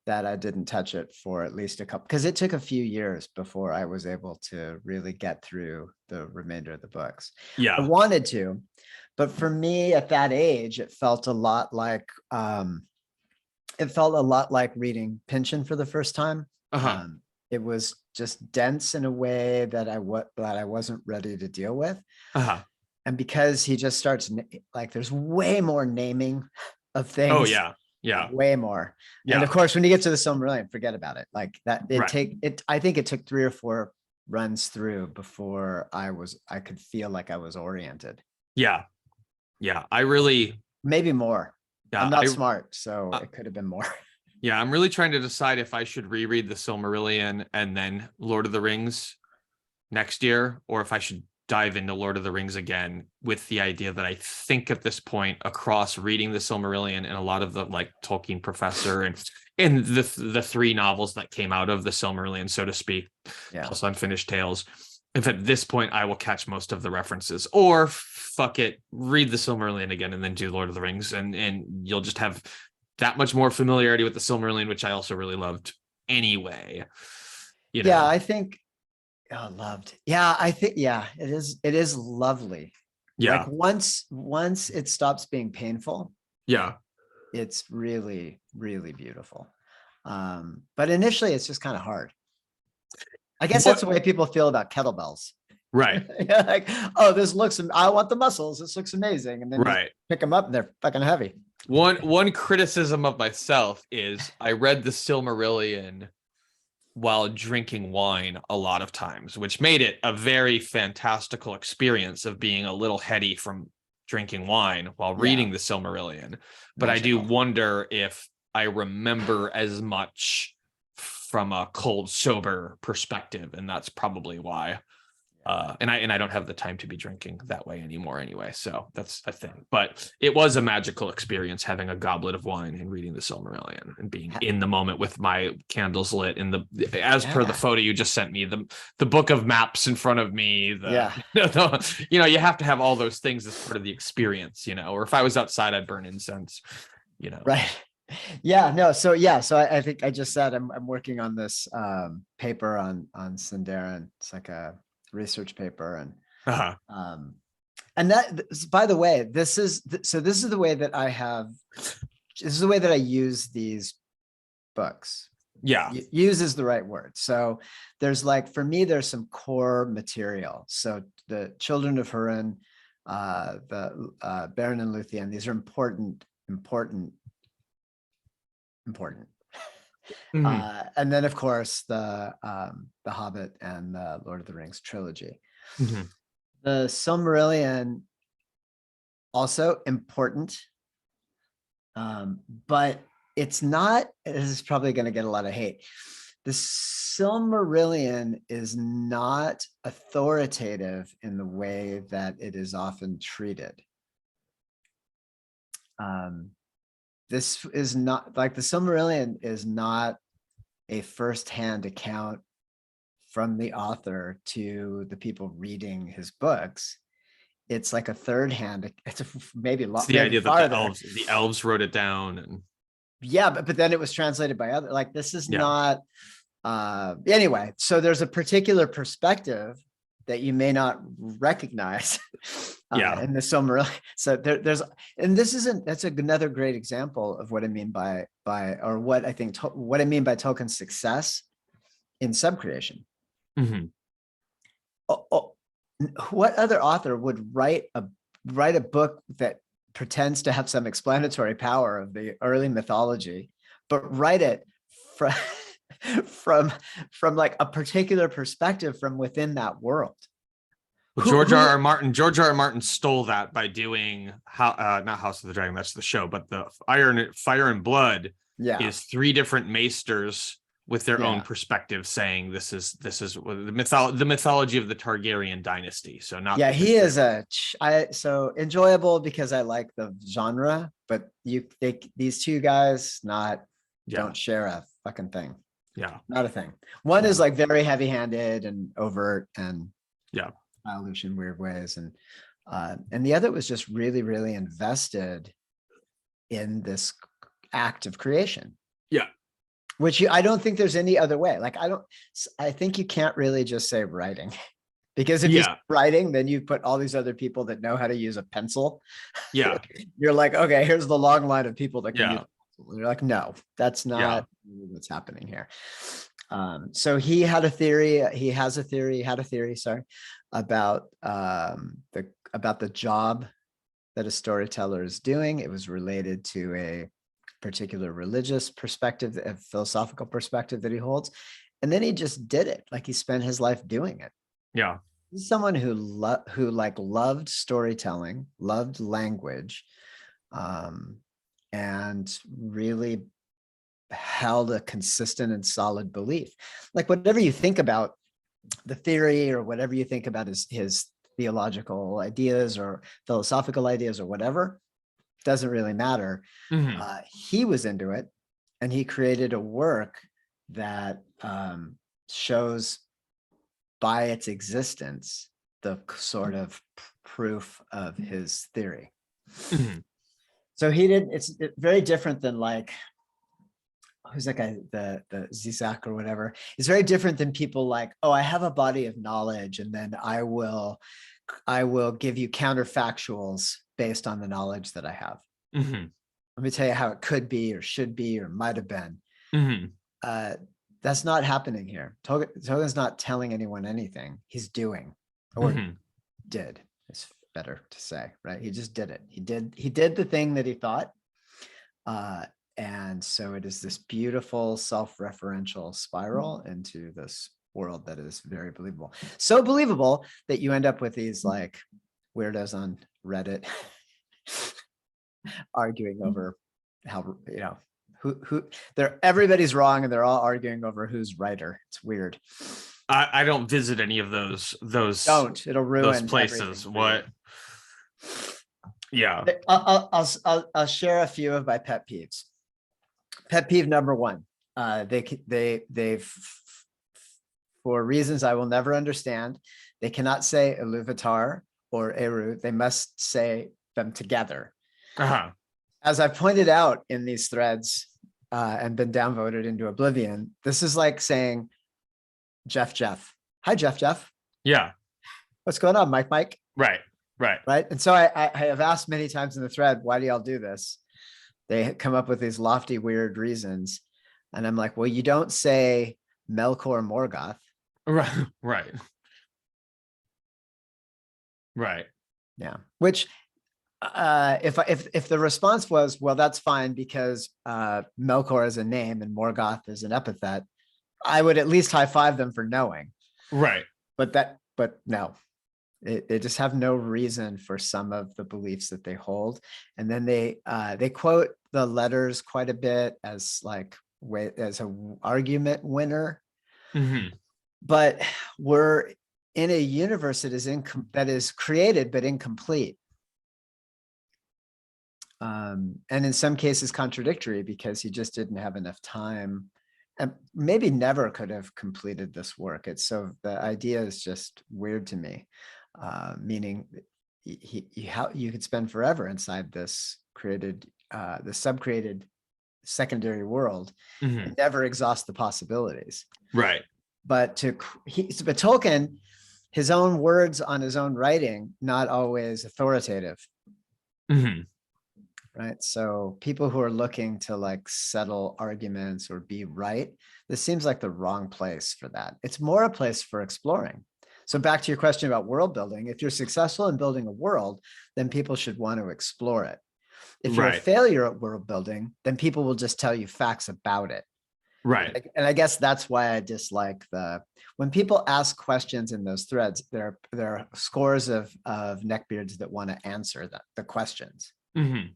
[SPEAKER 2] that I didn't touch it for at least a couple, because it took a few years before I was able to really get through the remainder of the books. I
[SPEAKER 1] Yeah.
[SPEAKER 2] wanted to, but for me at that age, it felt a lot like reading Pynchon for the first time.
[SPEAKER 1] Uh-huh.
[SPEAKER 2] It was just dense in a way that I wasn't ready to deal with.
[SPEAKER 1] Uh-huh.
[SPEAKER 2] And because he just starts like, there's way more naming of things.
[SPEAKER 1] Oh yeah. Yeah.
[SPEAKER 2] Way more.
[SPEAKER 1] Yeah.
[SPEAKER 2] And of course, when you get to the Silmarillion, forget about it. Like that,
[SPEAKER 1] Right.
[SPEAKER 2] I think it took 3 or 4 runs through before I could feel like I was oriented.
[SPEAKER 1] Yeah. Yeah. I really,
[SPEAKER 2] Maybe more.
[SPEAKER 1] yeah,
[SPEAKER 2] I'm not smart, so it could have been more.
[SPEAKER 1] yeah, I'm really trying to decide if I should reread the Silmarillion and then Lord of the Rings next year, or if I should dive into Lord of the Rings again, with the idea that I think at this point, across reading the Silmarillion and a lot of the like Tolkien Professor and the 3 novels that came out of the Silmarillion, so to speak, plus Unfinished Tales, if at this point I will catch most of the references, or fuck it, read the Silmarillion again and then do Lord of the Rings, and you'll just have that much more familiarity with the Silmarillion, which I also really loved anyway. You know?
[SPEAKER 2] Yeah, I think loved. Yeah, I think it is lovely.
[SPEAKER 1] Yeah.
[SPEAKER 2] Like once it stops being painful,
[SPEAKER 1] yeah,
[SPEAKER 2] it's really, really beautiful. But initially it's just kind of hard. I guess that's the way people feel about kettlebells.
[SPEAKER 1] Right.
[SPEAKER 2] Like, oh, I want the muscles. This looks amazing. And then
[SPEAKER 1] right.
[SPEAKER 2] Pick them up and they're fucking heavy.
[SPEAKER 1] One criticism of myself is I read the Silmarillion while drinking wine a lot of times, which made it a very fantastical experience of being a little heady from drinking wine while reading the Silmarillion. But I do wonder if I remember as much from a cold, sober perspective, and that's probably why. And I don't have the time to be drinking that way anymore anyway, so that's a thing. But it was a magical experience having a goblet of wine and reading the Silmarillion and being in the moment with my candles lit in as per the photo you just sent me, the book of maps in front of me. You know, you have to have all those things as part of the experience, you know, or if I was outside, I'd burn incense, you know.
[SPEAKER 2] Right. Yeah, no. So I think I just said I'm working on this paper on Sindarin. It's like a research paper, and and that, by the way, this is the way that I use these books.
[SPEAKER 1] Yeah,
[SPEAKER 2] use is the right word. So there's like, for me, there's some core material. So the Children of Húrin, the Beren and Luthien, these are important.
[SPEAKER 1] Mm-hmm.
[SPEAKER 2] And then, of course, the Hobbit and the Lord of the Rings trilogy.
[SPEAKER 1] Mm-hmm.
[SPEAKER 2] The Silmarillion, also important, but it's not. This is probably going to get a lot of hate. The Silmarillion is not authoritative in the way that it is often treated. This is not like, the Silmarillion is not a firsthand account from the author to the people reading his books. It's like a third hand. It's maybe a lot.
[SPEAKER 1] It's the idea that the elves wrote it down, and
[SPEAKER 2] but then it was translated by other. Like, this is not. Anyway, so there's a particular perspective that you may not recognize
[SPEAKER 1] Yeah.
[SPEAKER 2] in the Silmarillion. So there's, and that's another great example of what I mean by or what I think what I mean by Tolkien's success in subcreation.
[SPEAKER 1] Mhm.
[SPEAKER 2] What other author would write a book that pretends to have some explanatory power of the early mythology, but write it from from like a particular perspective from within that world?
[SPEAKER 1] George R. R. Martin stole that by doing not House of the Dragon, that's the show, but the Fire and Blood is 3 different maesters with their own perspective, saying this is the mythology of the Targaryen dynasty. So not
[SPEAKER 2] he is so enjoyable because I like the genre, but these 2 guys don't share a fucking thing.
[SPEAKER 1] Yeah,
[SPEAKER 2] not a thing. One is like very heavy-handed and overt and childish in weird ways, and the other was just really, really invested in this act of creation.
[SPEAKER 1] Yeah.
[SPEAKER 2] Which I don't think there's any other way. Like, I think you can't really just say writing, because if you say writing, then you put all these other people that know how to use a pencil.
[SPEAKER 1] Yeah.
[SPEAKER 2] You're like, okay, here's the long line of people that can use a pencil. You're like, no, that's not what's happening here. So he had a theory, sorry, about the job that a storyteller is doing. It was related to a particular religious perspective, a philosophical perspective that he holds. And then he just did it. Like, he spent his life doing it.
[SPEAKER 1] Yeah.
[SPEAKER 2] He's someone who loved storytelling, loved language, and really held a consistent and solid belief. Like, whatever you think about the theory, or whatever you think about his theological ideas or philosophical ideas or whatever, doesn't really matter. He was into it, and he created a work that shows by its existence the sort of proof of his theory. So it's very different than, like, who's that guy, the Zizek or whatever. It's very different than people like, oh, I have a body of knowledge, and then I will give you counterfactuals based on the knowledge that I have. Let me tell you how it could be or should be or might have been. That's not happening here. Tolkien's not telling anyone anything. He's doing, or did. It's better to say, right? He just did it. He did the thing that he thought. And so it is this beautiful self-referential spiral into this world that is very believable. So believable that you end up with these like weirdos on Reddit arguing over how, who everybody's wrong, and they're all arguing over who's writer. It's weird.
[SPEAKER 1] I don't visit any of those
[SPEAKER 2] it'll ruin
[SPEAKER 1] those places. What? Yeah.
[SPEAKER 2] I'll share a few of my pet peeves. Pet peeve number 1. They've for reasons I will never understand, they cannot say Iluvatar or Eru. They must say them together. As I pointed out in these threads and been downvoted into oblivion, this is like saying Jeff. Hi, Jeff.
[SPEAKER 1] Yeah.
[SPEAKER 2] What's going on, Mike?
[SPEAKER 1] Right.
[SPEAKER 2] And so I have asked many times in the thread, why do y'all do this? They come up with these lofty, weird reasons. And I'm like, well, you don't say Melkor Morgoth.
[SPEAKER 1] Right.
[SPEAKER 2] Yeah. Which if the response was, well, that's fine because Melkor is a name and Morgoth is an epithet, I would at least high five them for knowing.
[SPEAKER 1] Right.
[SPEAKER 2] But no. They just have no reason for some of the beliefs that they hold. And then they quote the letters quite a bit as an argument winner. But we're in a universe that is created but incomplete. And in some cases contradictory, because he just didn't have enough time and maybe never could have completed this work. The idea is just weird to me. Meaning you could spend forever inside this created, the sub-created secondary world and never exhaust the possibilities.
[SPEAKER 1] Right.
[SPEAKER 2] But Tolkien, his own words on his own writing, not always authoritative.
[SPEAKER 1] Hmm.
[SPEAKER 2] Right. So people who are looking to like settle arguments or be right, this seems like the wrong place for that. It's more a place for exploring. So back to your question about world building, if you're successful in building a world, then people should want to explore it. If you're a
[SPEAKER 1] Right.
[SPEAKER 2] failure at world building, then people will just tell you facts about it.
[SPEAKER 1] Right.
[SPEAKER 2] And I guess that's why I dislike when people ask questions in those threads, there are scores of neckbeards that want to answer the questions.
[SPEAKER 1] Hmm.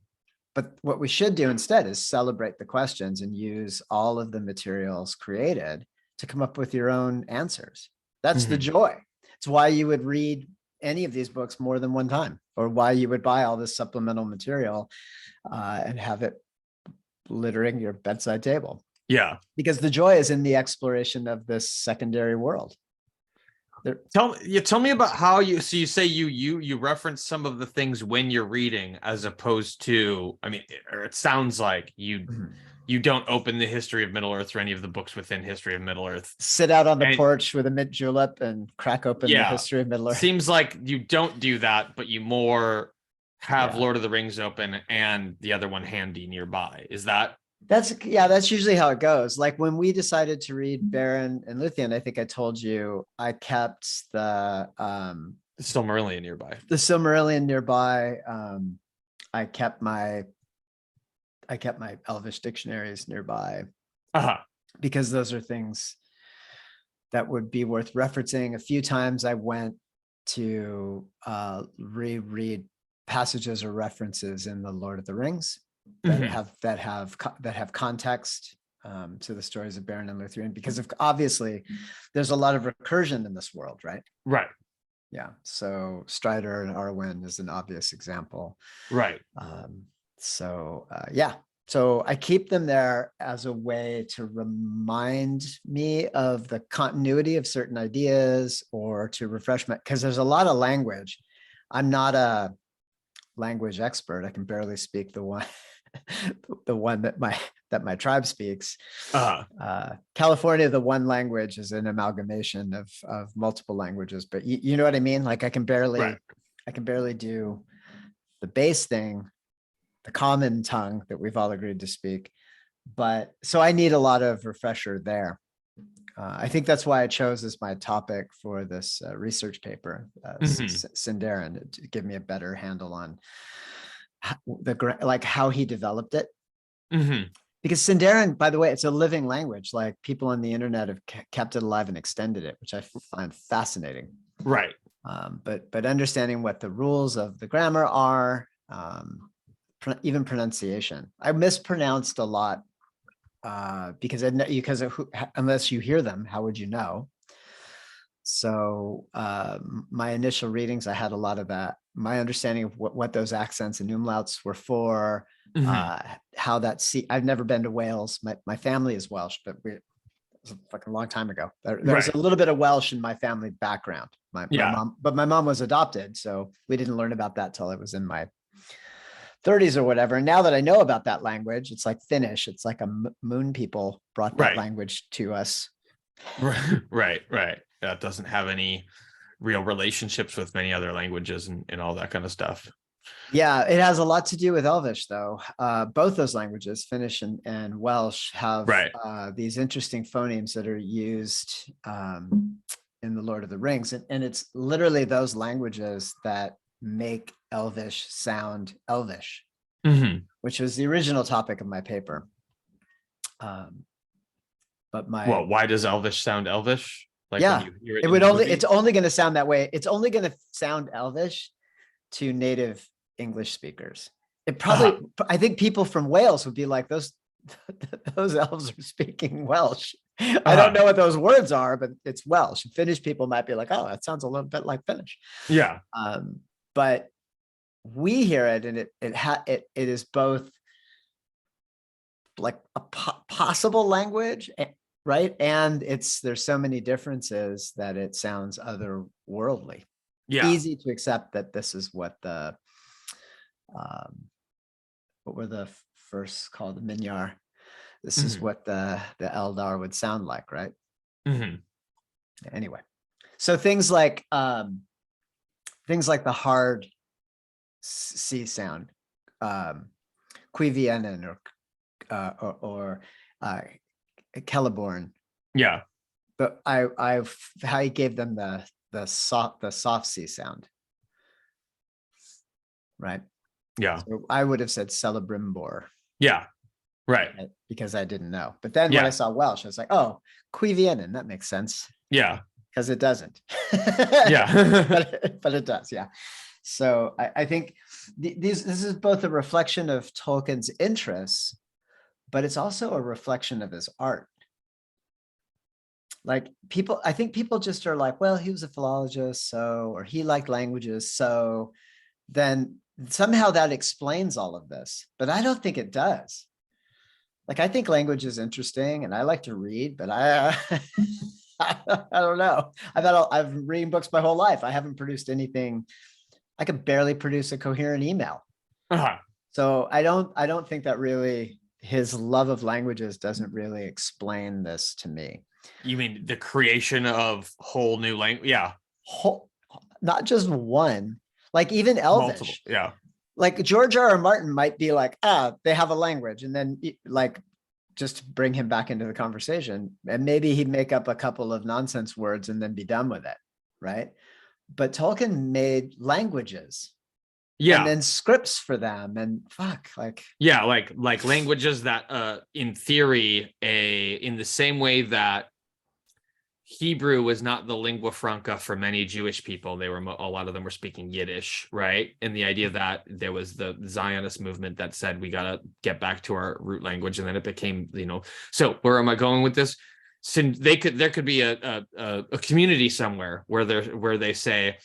[SPEAKER 2] But what we should do instead is celebrate the questions and use all of the materials created to come up with your own answers. That's the
[SPEAKER 1] Hmm.
[SPEAKER 2] joy. It's why you would read any of these books more than one time, or why you would buy all this supplemental material and have it littering your bedside table.
[SPEAKER 1] Yeah.
[SPEAKER 2] Because the joy is in the exploration of this secondary world.
[SPEAKER 1] Tell me about how so you say you reference some of the things when you're reading, as opposed to, I mean, or it sounds like you don't open the History of Middle Earth or any of the books within History of Middle Earth.
[SPEAKER 2] Sit out on the
[SPEAKER 1] And
[SPEAKER 2] porch with a mint julep and crack open the
[SPEAKER 1] yeah,
[SPEAKER 2] History of Middle Earth.
[SPEAKER 1] seems like you don't do that, but you more have
[SPEAKER 2] Yeah.
[SPEAKER 1] Lord of the Rings open and the other one handy nearby. Is that?
[SPEAKER 2] That's usually how it goes. Like when we decided to read Baron and Luthien, I think I told you I kept the
[SPEAKER 1] Silmarillion nearby.
[SPEAKER 2] Silmarillion nearby. I kept my Elvish dictionaries nearby because those are things that would be worth referencing. A few times I went to reread passages or references in the Lord of the Rings that have context to the stories of Beren and Luthien, because obviously there's a lot of recursion in this world, right?
[SPEAKER 1] Right.
[SPEAKER 2] Yeah. So Strider and Arwen is an obvious example.
[SPEAKER 1] Right.
[SPEAKER 2] Yeah. So I keep them there as a way to remind me of the continuity of certain ideas, or to refresh because there's a lot of language. I'm not a language expert. I can barely speak the one that my tribe speaks. California, the one language is an amalgamation of multiple languages, but you know what I mean? Like I can barely do the base thing, the common tongue that we've all agreed to speak. But so I need a lot of refresher there. I think that's why I chose as my topic for this research paper, Sindarin, to give me a better handle on how he developed it. Because Sindarin, by the way, it's a living language. Like people on the internet have kept it alive and extended it, which I find fascinating.
[SPEAKER 1] Right.
[SPEAKER 2] But understanding what the rules of the grammar are, even pronunciation. I mispronounced a lot because unless you hear them, how would you know? So my initial readings, I had a lot of that. My understanding of what those accents and umlauts were for, how I've never been to Wales. My family is Welsh, but it was a fucking long time ago. There was a little bit of Welsh in my family background. My mom, but my mom was adopted, so we didn't learn about that till I was in my 30s or whatever. And now that I know about that language, it's like Finnish. It's like moon people brought that language to us.
[SPEAKER 1] Right. That doesn't have any real relationships with many other languages and all that kind of stuff.
[SPEAKER 2] Yeah, it has a lot to do with Elvish, though. Both those languages, Finnish and Welsh, have these interesting phonemes that are used in the Lord of the Rings. And it's literally those languages that make Elvish sound Elvish, which was the original topic of my paper.
[SPEAKER 1] Why does Elvish sound Elvish? Like when you hear
[SPEAKER 2] it's only going to sound that way. It's only going to sound Elvish to native English speakers. It probably, I think people from Wales would be like, those elves are speaking Welsh. I don't know what those words are, but it's Welsh. Finnish people might be like, oh, that sounds a little bit like Finnish.
[SPEAKER 1] Yeah.
[SPEAKER 2] But we hear it, and it is both like a possible language, right? And there's so many differences that it sounds otherworldly.
[SPEAKER 1] Yeah.
[SPEAKER 2] Easy to accept that this is what what were the first called, the Minyar. This is what the Eldar would sound like, right? Anyway, So things like the hard C sound, Quivienen or Celeborn.
[SPEAKER 1] Yeah.
[SPEAKER 2] But I gave them the soft C sound, right?
[SPEAKER 1] Yeah.
[SPEAKER 2] So I would have said Celebrimbor,
[SPEAKER 1] Yeah. Right.
[SPEAKER 2] right? Because I didn't know. But then when I
[SPEAKER 1] Yeah.
[SPEAKER 2] saw Welsh, I was like, oh, Quivienen, that makes sense.
[SPEAKER 1] Yeah.
[SPEAKER 2] Because it doesn't.
[SPEAKER 1] Yeah.
[SPEAKER 2] but it does, yeah. So I think this is both a reflection of Tolkien's interests, but it's also a reflection of his art. Like I think people just are like, well, he was a philologist, so, or he liked languages, so then somehow that explains all of this. But I don't think it does. Like, I think language is interesting and I like to read, but I don't know. I've been reading books my whole life. I haven't produced anything. I could barely produce a coherent email.
[SPEAKER 1] Uh-huh.
[SPEAKER 2] So I don't think that really, his love of languages doesn't really explain this to me.
[SPEAKER 1] You mean the creation of whole new language? Yeah.
[SPEAKER 2] Not just one, like even
[SPEAKER 1] Multiple.
[SPEAKER 2] Elvish.
[SPEAKER 1] Yeah.
[SPEAKER 2] Like George R.R. Martin might be like, they have a language, and then like, just to bring him back into the conversation, and maybe he'd make up a couple of nonsense words and then be done with it, right? But Tolkien made languages,
[SPEAKER 1] Yeah.
[SPEAKER 2] and then scripts for them, and fuck, like,
[SPEAKER 1] yeah, like languages that in theory, in the same way that Hebrew was not the lingua franca for many Jewish people. They were, a lot of them were speaking Yiddish, right? And the idea that there was the Zionist movement that said we got to get back to our root language, and then it became, so where am I going with this? So there could be a community somewhere where they say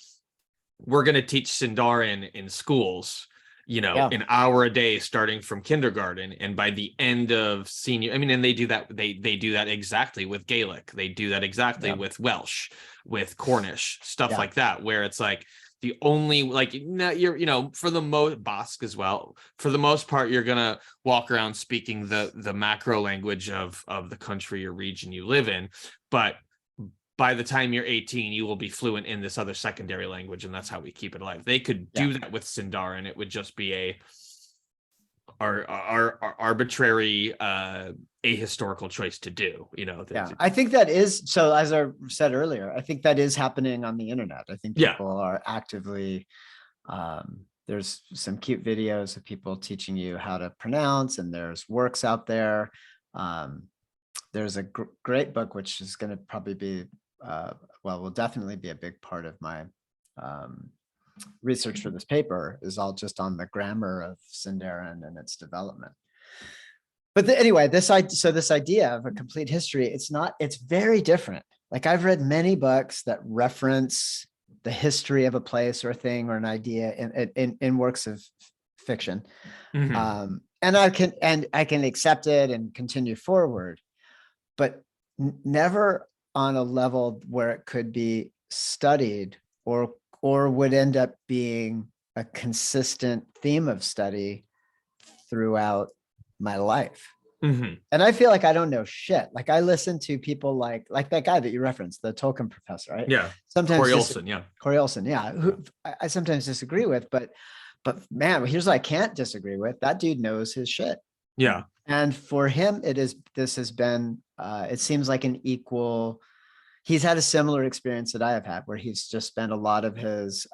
[SPEAKER 1] we're going to teach Sindarin in schools, an hour a day starting from kindergarten, and by the end of senior, and they do that exactly with Gaelic, they do that exactly with Welsh, with Cornish, stuff like that, where it's like the only, like, you're, for the most, Basque as well, for the most part, you're gonna walk around speaking the macro language of the country or region you live in, but by the time you're 18, you will be fluent in this other secondary language, and that's how we keep it alive. They could do that with Sindarin. It would just be our arbitrary ahistorical choice to do.
[SPEAKER 2] I think that is so. As I said earlier, I think that is happening on the internet. I think people are actively. There's some cute videos of people teaching you how to pronounce, and there's works out there. There's a great book which is going to probably be. Will definitely be a big part of my research for this paper, is all just on the grammar of Sindarin and its development. But anyway, this idea of a complete history, it's very different. Like, I've read many books that reference the history of a place or a thing or an idea in works of fiction. Mm-hmm. And I can accept it and continue forward, but never on a level where it could be studied or would end up being a consistent theme of study throughout my life. Mm-hmm. And I feel like I don't know shit. Like, I listen to people like that guy that you referenced, the Tolkien professor, right?
[SPEAKER 1] Yeah.
[SPEAKER 2] Sometimes
[SPEAKER 1] Corey Olsen,
[SPEAKER 2] who I sometimes disagree with, but man, here's what I can't disagree with. That dude knows his shit.
[SPEAKER 1] Yeah.
[SPEAKER 2] And for him, this has been, it seems like an equal, he's had a similar experience that I have had, where he's just spent a lot of his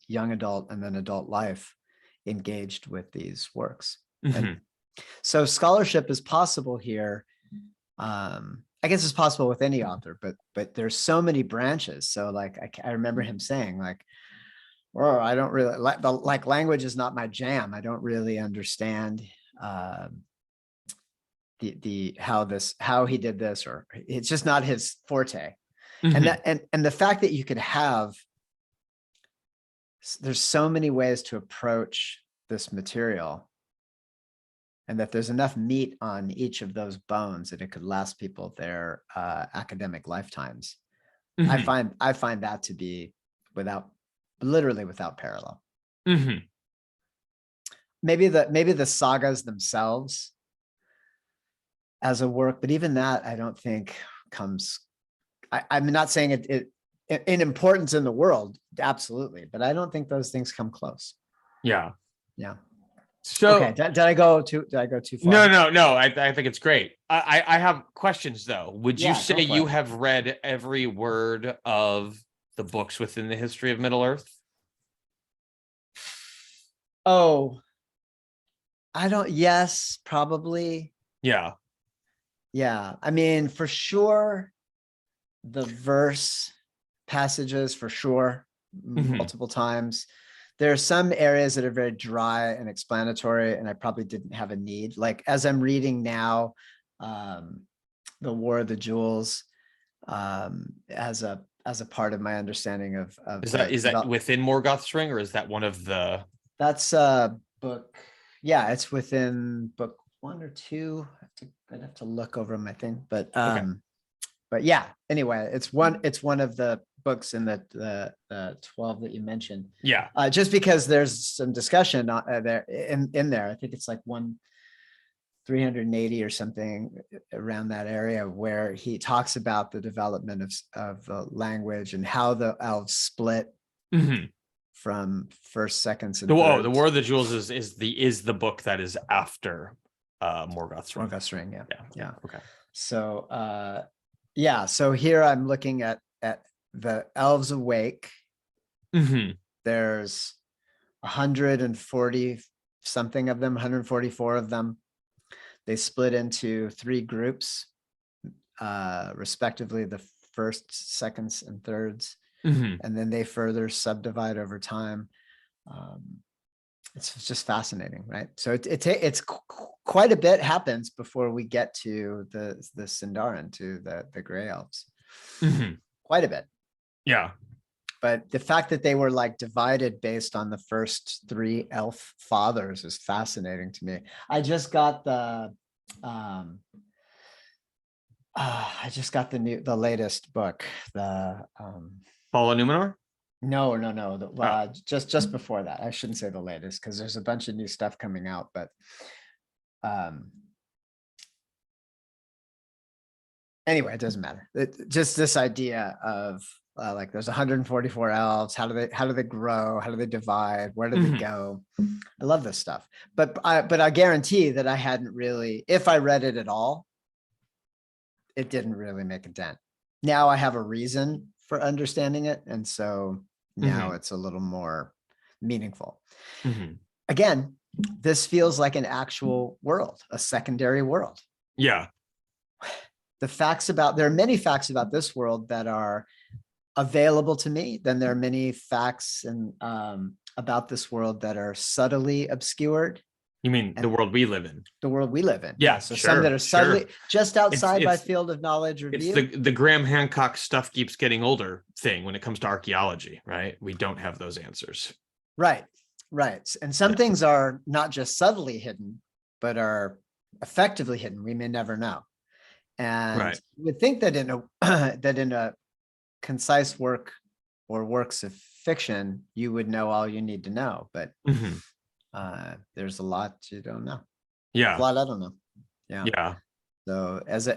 [SPEAKER 2] young adult and then adult life engaged with these works. Mm-hmm. And so scholarship is possible here. I guess it's possible with any author, but there's so many branches. So like, I remember him saying like, oh, I don't really like language is not my jam. I don't really understand how he did this, or it's just not his forte. Mm-hmm. And the fact that you could have, there's so many ways to approach this material, and that there's enough meat on each of those bones that it could last people their academic lifetimes. Mm-hmm. I find that to be literally without parallel. Mm-hmm. Maybe the sagas themselves as a work, but even that I don't think comes I'm not saying it in importance in the world, absolutely, but I don't think those things come close.
[SPEAKER 1] Yeah.
[SPEAKER 2] Yeah.
[SPEAKER 1] So
[SPEAKER 2] Okay. Did I go too far?
[SPEAKER 1] no. I think it's great. I have questions though. Would you
[SPEAKER 2] Yeah,
[SPEAKER 1] say
[SPEAKER 2] go for
[SPEAKER 1] you
[SPEAKER 2] it.
[SPEAKER 1] have read every word of the books within the history of Middle Earth?
[SPEAKER 2] Oh, I don't, yes, probably.
[SPEAKER 1] Yeah.
[SPEAKER 2] Yeah. I mean, for sure, the verse passages for sure,
[SPEAKER 1] Mhm.
[SPEAKER 2] multiple times. There are some areas that are very dry and explanatory, and I probably didn't have a need. Like as I'm reading now, the War of the Jewels, as a part of my understanding of the
[SPEAKER 1] Is that within Morgoth's Ring, or is that one of the?
[SPEAKER 2] that's book. Yeah, it's within book 1 or 2. I'd have to look over my thing,
[SPEAKER 1] Okay.
[SPEAKER 2] but yeah, anyway, it's one of the books in the 12 that you mentioned.
[SPEAKER 1] Yeah.
[SPEAKER 2] Just because there's some discussion there in there. I think it's like 380 or something around that area, where he talks about the development of the language and how the elves split
[SPEAKER 1] Mhm.
[SPEAKER 2] from first, seconds, and
[SPEAKER 1] The
[SPEAKER 2] thirds.
[SPEAKER 1] War of the Jewels is the book that is after Morgoth's Ring.
[SPEAKER 2] Morgoth's Ring, yeah.
[SPEAKER 1] Okay.
[SPEAKER 2] So yeah, so here I'm looking at the elves awake.
[SPEAKER 1] Mhm.
[SPEAKER 2] There's 140 something of them, 144 of them. They split into 3 groups, respectively, the first, seconds, and thirds,
[SPEAKER 1] Mhm.
[SPEAKER 2] and then they further subdivide over time. It's just fascinating, right? So it's quite a bit happens before we get to the Sindarin, to the Grey Elves.
[SPEAKER 1] Mhm.
[SPEAKER 2] Quite a bit.
[SPEAKER 1] Yeah.
[SPEAKER 2] But the fact that they were like divided based on the first 3 elf fathers is fascinating to me. I just got the the latest book.
[SPEAKER 1] Fall of Numenor.
[SPEAKER 2] No,
[SPEAKER 1] Oh.
[SPEAKER 2] just before that. I shouldn't say the latest because there's a bunch of new stuff coming out, but anyway, it doesn't matter. Just this idea of like there's 144 elves. How do they grow? How do they divide? Where do they
[SPEAKER 1] Mhm.
[SPEAKER 2] go? I love this stuff. But I guarantee that I hadn't really, if I read it at all, it didn't really make a dent. Now I have a reason for understanding it, and so now
[SPEAKER 1] Mhm.
[SPEAKER 2] it's a little more meaningful.
[SPEAKER 1] Mhm.
[SPEAKER 2] Again, this feels like an actual world, a secondary world.
[SPEAKER 1] Yeah.
[SPEAKER 2] There are many facts about this world that are available to me. Then there are many facts and about this world that are subtly obscured.
[SPEAKER 1] You mean the
[SPEAKER 2] And
[SPEAKER 1] world we live in?
[SPEAKER 2] the world we live in.
[SPEAKER 1] Yeah.
[SPEAKER 2] So some that
[SPEAKER 1] Sure.
[SPEAKER 2] are
[SPEAKER 1] Sure.
[SPEAKER 2] subtly just
[SPEAKER 1] It's
[SPEAKER 2] outside my
[SPEAKER 1] it's
[SPEAKER 2] field of knowledge or
[SPEAKER 1] it's
[SPEAKER 2] view.
[SPEAKER 1] the Graham Hancock stuff keeps getting older thing when it comes to archaeology, right? We don't have those answers.
[SPEAKER 2] Right. And some
[SPEAKER 1] Yeah.
[SPEAKER 2] things are not just subtly hidden, but are effectively hidden. We may never know. And
[SPEAKER 1] Right.
[SPEAKER 2] you would think that in a that in a concise work or works of fiction, you would know all you need to know. But
[SPEAKER 1] Mhm.
[SPEAKER 2] there's a lot you don't know. A
[SPEAKER 1] Yeah.
[SPEAKER 2] lot I don't know. Yeah.
[SPEAKER 1] Yeah.
[SPEAKER 2] So as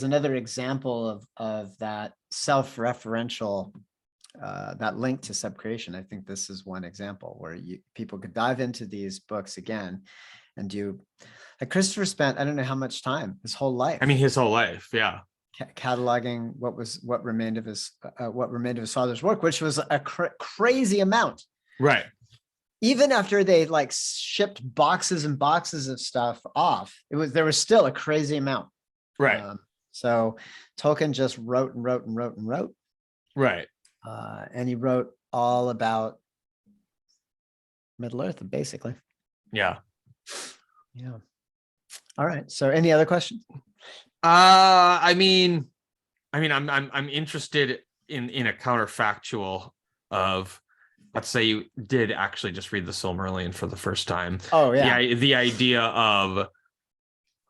[SPEAKER 2] another example of that self-referential, that link to subcreation, I think this is one example where people could dive into these books again and do. Like Christopher spent, I don't know how much time, his whole life.
[SPEAKER 1] I mean, his whole life. Yeah.
[SPEAKER 2] Cataloging what remained of his father's work, which was a crazy amount.
[SPEAKER 1] Right.
[SPEAKER 2] Even after they like shipped boxes and boxes of stuff off, there was still a crazy amount.
[SPEAKER 1] Right.
[SPEAKER 2] So Tolkien just wrote and wrote and wrote and wrote.
[SPEAKER 1] Right.
[SPEAKER 2] And he wrote all about Middle Earth, basically.
[SPEAKER 1] Yeah.
[SPEAKER 2] Yeah. All right. So any other questions?
[SPEAKER 1] I mean, I'm interested in a counterfactual of, let's say you did actually just read the Silmarillion for the first time.
[SPEAKER 2] Oh yeah.
[SPEAKER 1] The idea of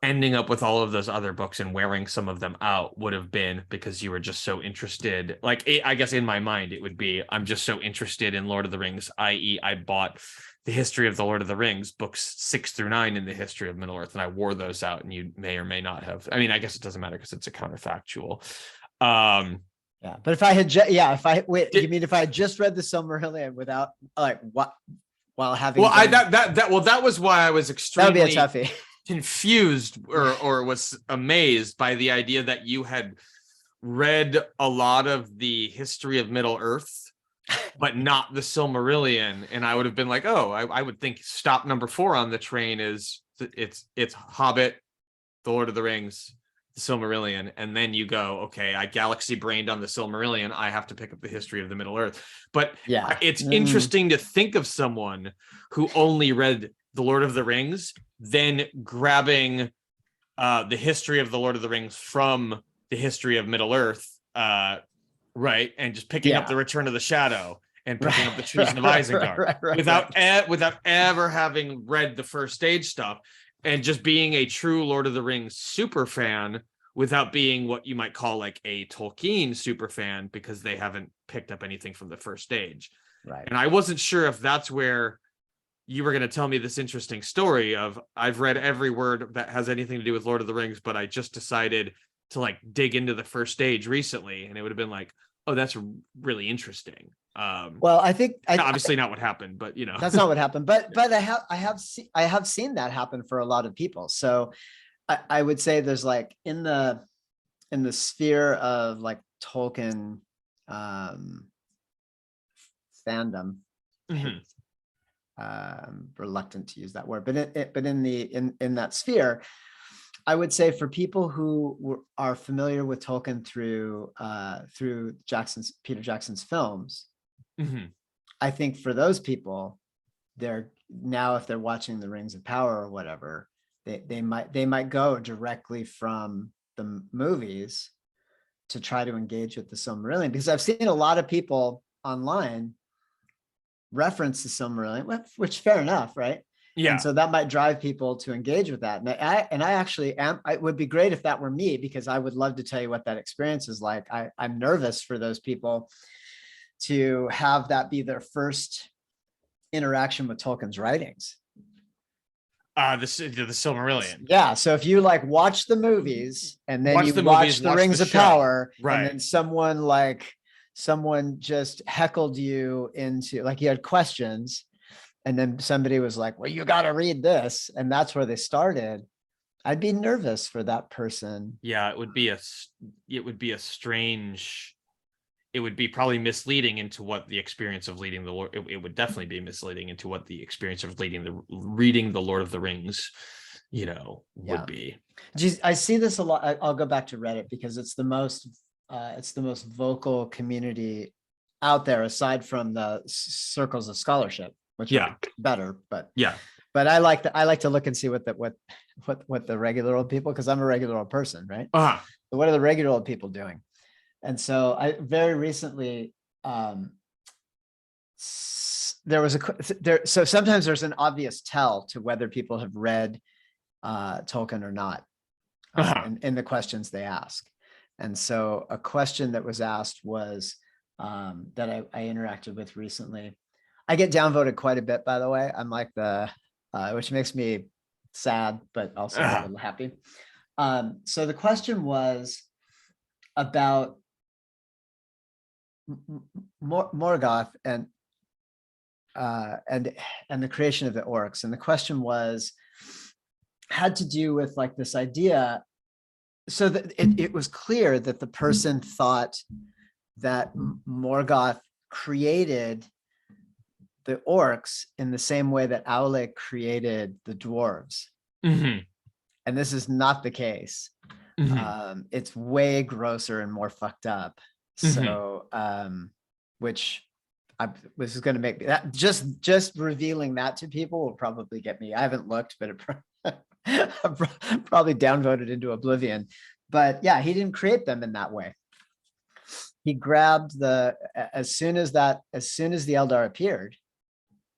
[SPEAKER 1] ending up with all of those other books and wearing some of them out would have been because you were just so interested. Like, I guess in my mind, it would be, I'm just so interested in Lord of the Rings, i.e. I bought the history of the Lord of the Rings, books 6 through 9 in the history of Middle Earth, and I wore those out, and you may or may not have. I mean, I guess it doesn't matter because it's a counterfactual. Um,
[SPEAKER 2] Yeah, but if I had, if I wait,
[SPEAKER 1] Did-
[SPEAKER 2] you mean if I had just read the Silmarillion without like what, while having
[SPEAKER 1] well, I
[SPEAKER 2] done,
[SPEAKER 1] that was why I was
[SPEAKER 2] that would be a
[SPEAKER 1] extremely
[SPEAKER 2] toughie.
[SPEAKER 1] confused
[SPEAKER 2] Yeah.
[SPEAKER 1] or was amazed by the idea that you had read a lot of the history of Middle Earth, but not the Silmarillion. And I would have been like, oh, I would think stop number 4 on the train is it's Hobbit, The Lord of the Rings, the Silmarillion, and then you go, okay, I galaxy brained on the Silmarillion. I have to pick up the history of the Middle Earth. But
[SPEAKER 2] Yeah.
[SPEAKER 1] it's interesting to think of someone who only read the Lord of the Rings, then grabbing the history of the Lord of the Rings from the history of Middle Earth, right, and just picking up the Return of the Shadow and picking up the Treason of Isengard without ever having read the first stage stuff, and just being a true Lord of the Rings super fan without being what you might call like a Tolkien super fan because they haven't picked up anything from the first stage.
[SPEAKER 2] Right.
[SPEAKER 1] And I wasn't sure if that's where you were going to tell me this interesting story of I've read every word that has anything to do with Lord of the Rings, but I just decided to like dig into the first stage recently, and it would have been like, oh, that's really interesting.
[SPEAKER 2] Well, I think
[SPEAKER 1] obviously not what happened, but you know,
[SPEAKER 2] that's not what happened. But I have seen that happen for a lot of people. So I would say there's like in the sphere of like Tolkien fandom.
[SPEAKER 1] Mhm.
[SPEAKER 2] Reluctant to use that word, but in that sphere, I would say for people who are familiar with Tolkien through Peter Jackson's films,
[SPEAKER 1] Mhm.
[SPEAKER 2] I think for those people, they're now, if they're watching the Rings of Power or whatever, they might go directly from the movies to try to engage with the Silmarillion, because I've seen a lot of people online reference the Silmarillion, which fair enough, right?
[SPEAKER 1] Yeah.
[SPEAKER 2] And so that might drive people to engage with that. And I actually am, it would be great if that were me, because I would love to tell you what that experience is like. I'm nervous for those people to have that be their first interaction with Tolkien's writings.
[SPEAKER 1] The Silmarillion.
[SPEAKER 2] Yeah. So if you like watch the movies and then
[SPEAKER 1] Watch
[SPEAKER 2] you
[SPEAKER 1] the
[SPEAKER 2] watch
[SPEAKER 1] movies,
[SPEAKER 2] the
[SPEAKER 1] watch
[SPEAKER 2] Rings
[SPEAKER 1] the
[SPEAKER 2] of
[SPEAKER 1] show.
[SPEAKER 2] Power,
[SPEAKER 1] Right.
[SPEAKER 2] and then someone just heckled you into, like, you had questions, and then somebody was like, well, you got to read this, and that's where they started. I'd be nervous for that person.
[SPEAKER 1] Yeah, it would be a strange, it would be probably misleading into what the experience of leading the Lord, it would definitely be misleading into what the experience of reading the Lord of the Rings, would be.
[SPEAKER 2] Geez, I see this a lot. I'll go back to Reddit because it's the most vocal community out there, aside from the circles of scholarship, which are better. But I like to look and see what the regular old people, because I'm a regular old person, right? So what are the regular old people doing? And so I very recently, there was so sometimes there's an obvious tell to whether people have read Tolkien or not, in the questions they ask. And so a question that was asked was, that I interacted with recently. I get downvoted quite a bit, by the way. I'm like which makes me sad, but also a little happy. So the question was about Morgoth and the creation of the orcs. And the question had to do with like this idea. So that it was clear that the person thought that Morgoth created the orcs in the same way that Aule created the dwarves.
[SPEAKER 1] Mm-hmm. And
[SPEAKER 2] this is not the case.
[SPEAKER 1] Mm-hmm.
[SPEAKER 2] It's way grosser and more fucked up. So, which this is going to make me, that just revealing that to people will probably get me. I haven't looked, but it probably downvoted into oblivion. But yeah, he didn't create them in that way. He grabbed as soon as the Eldar appeared,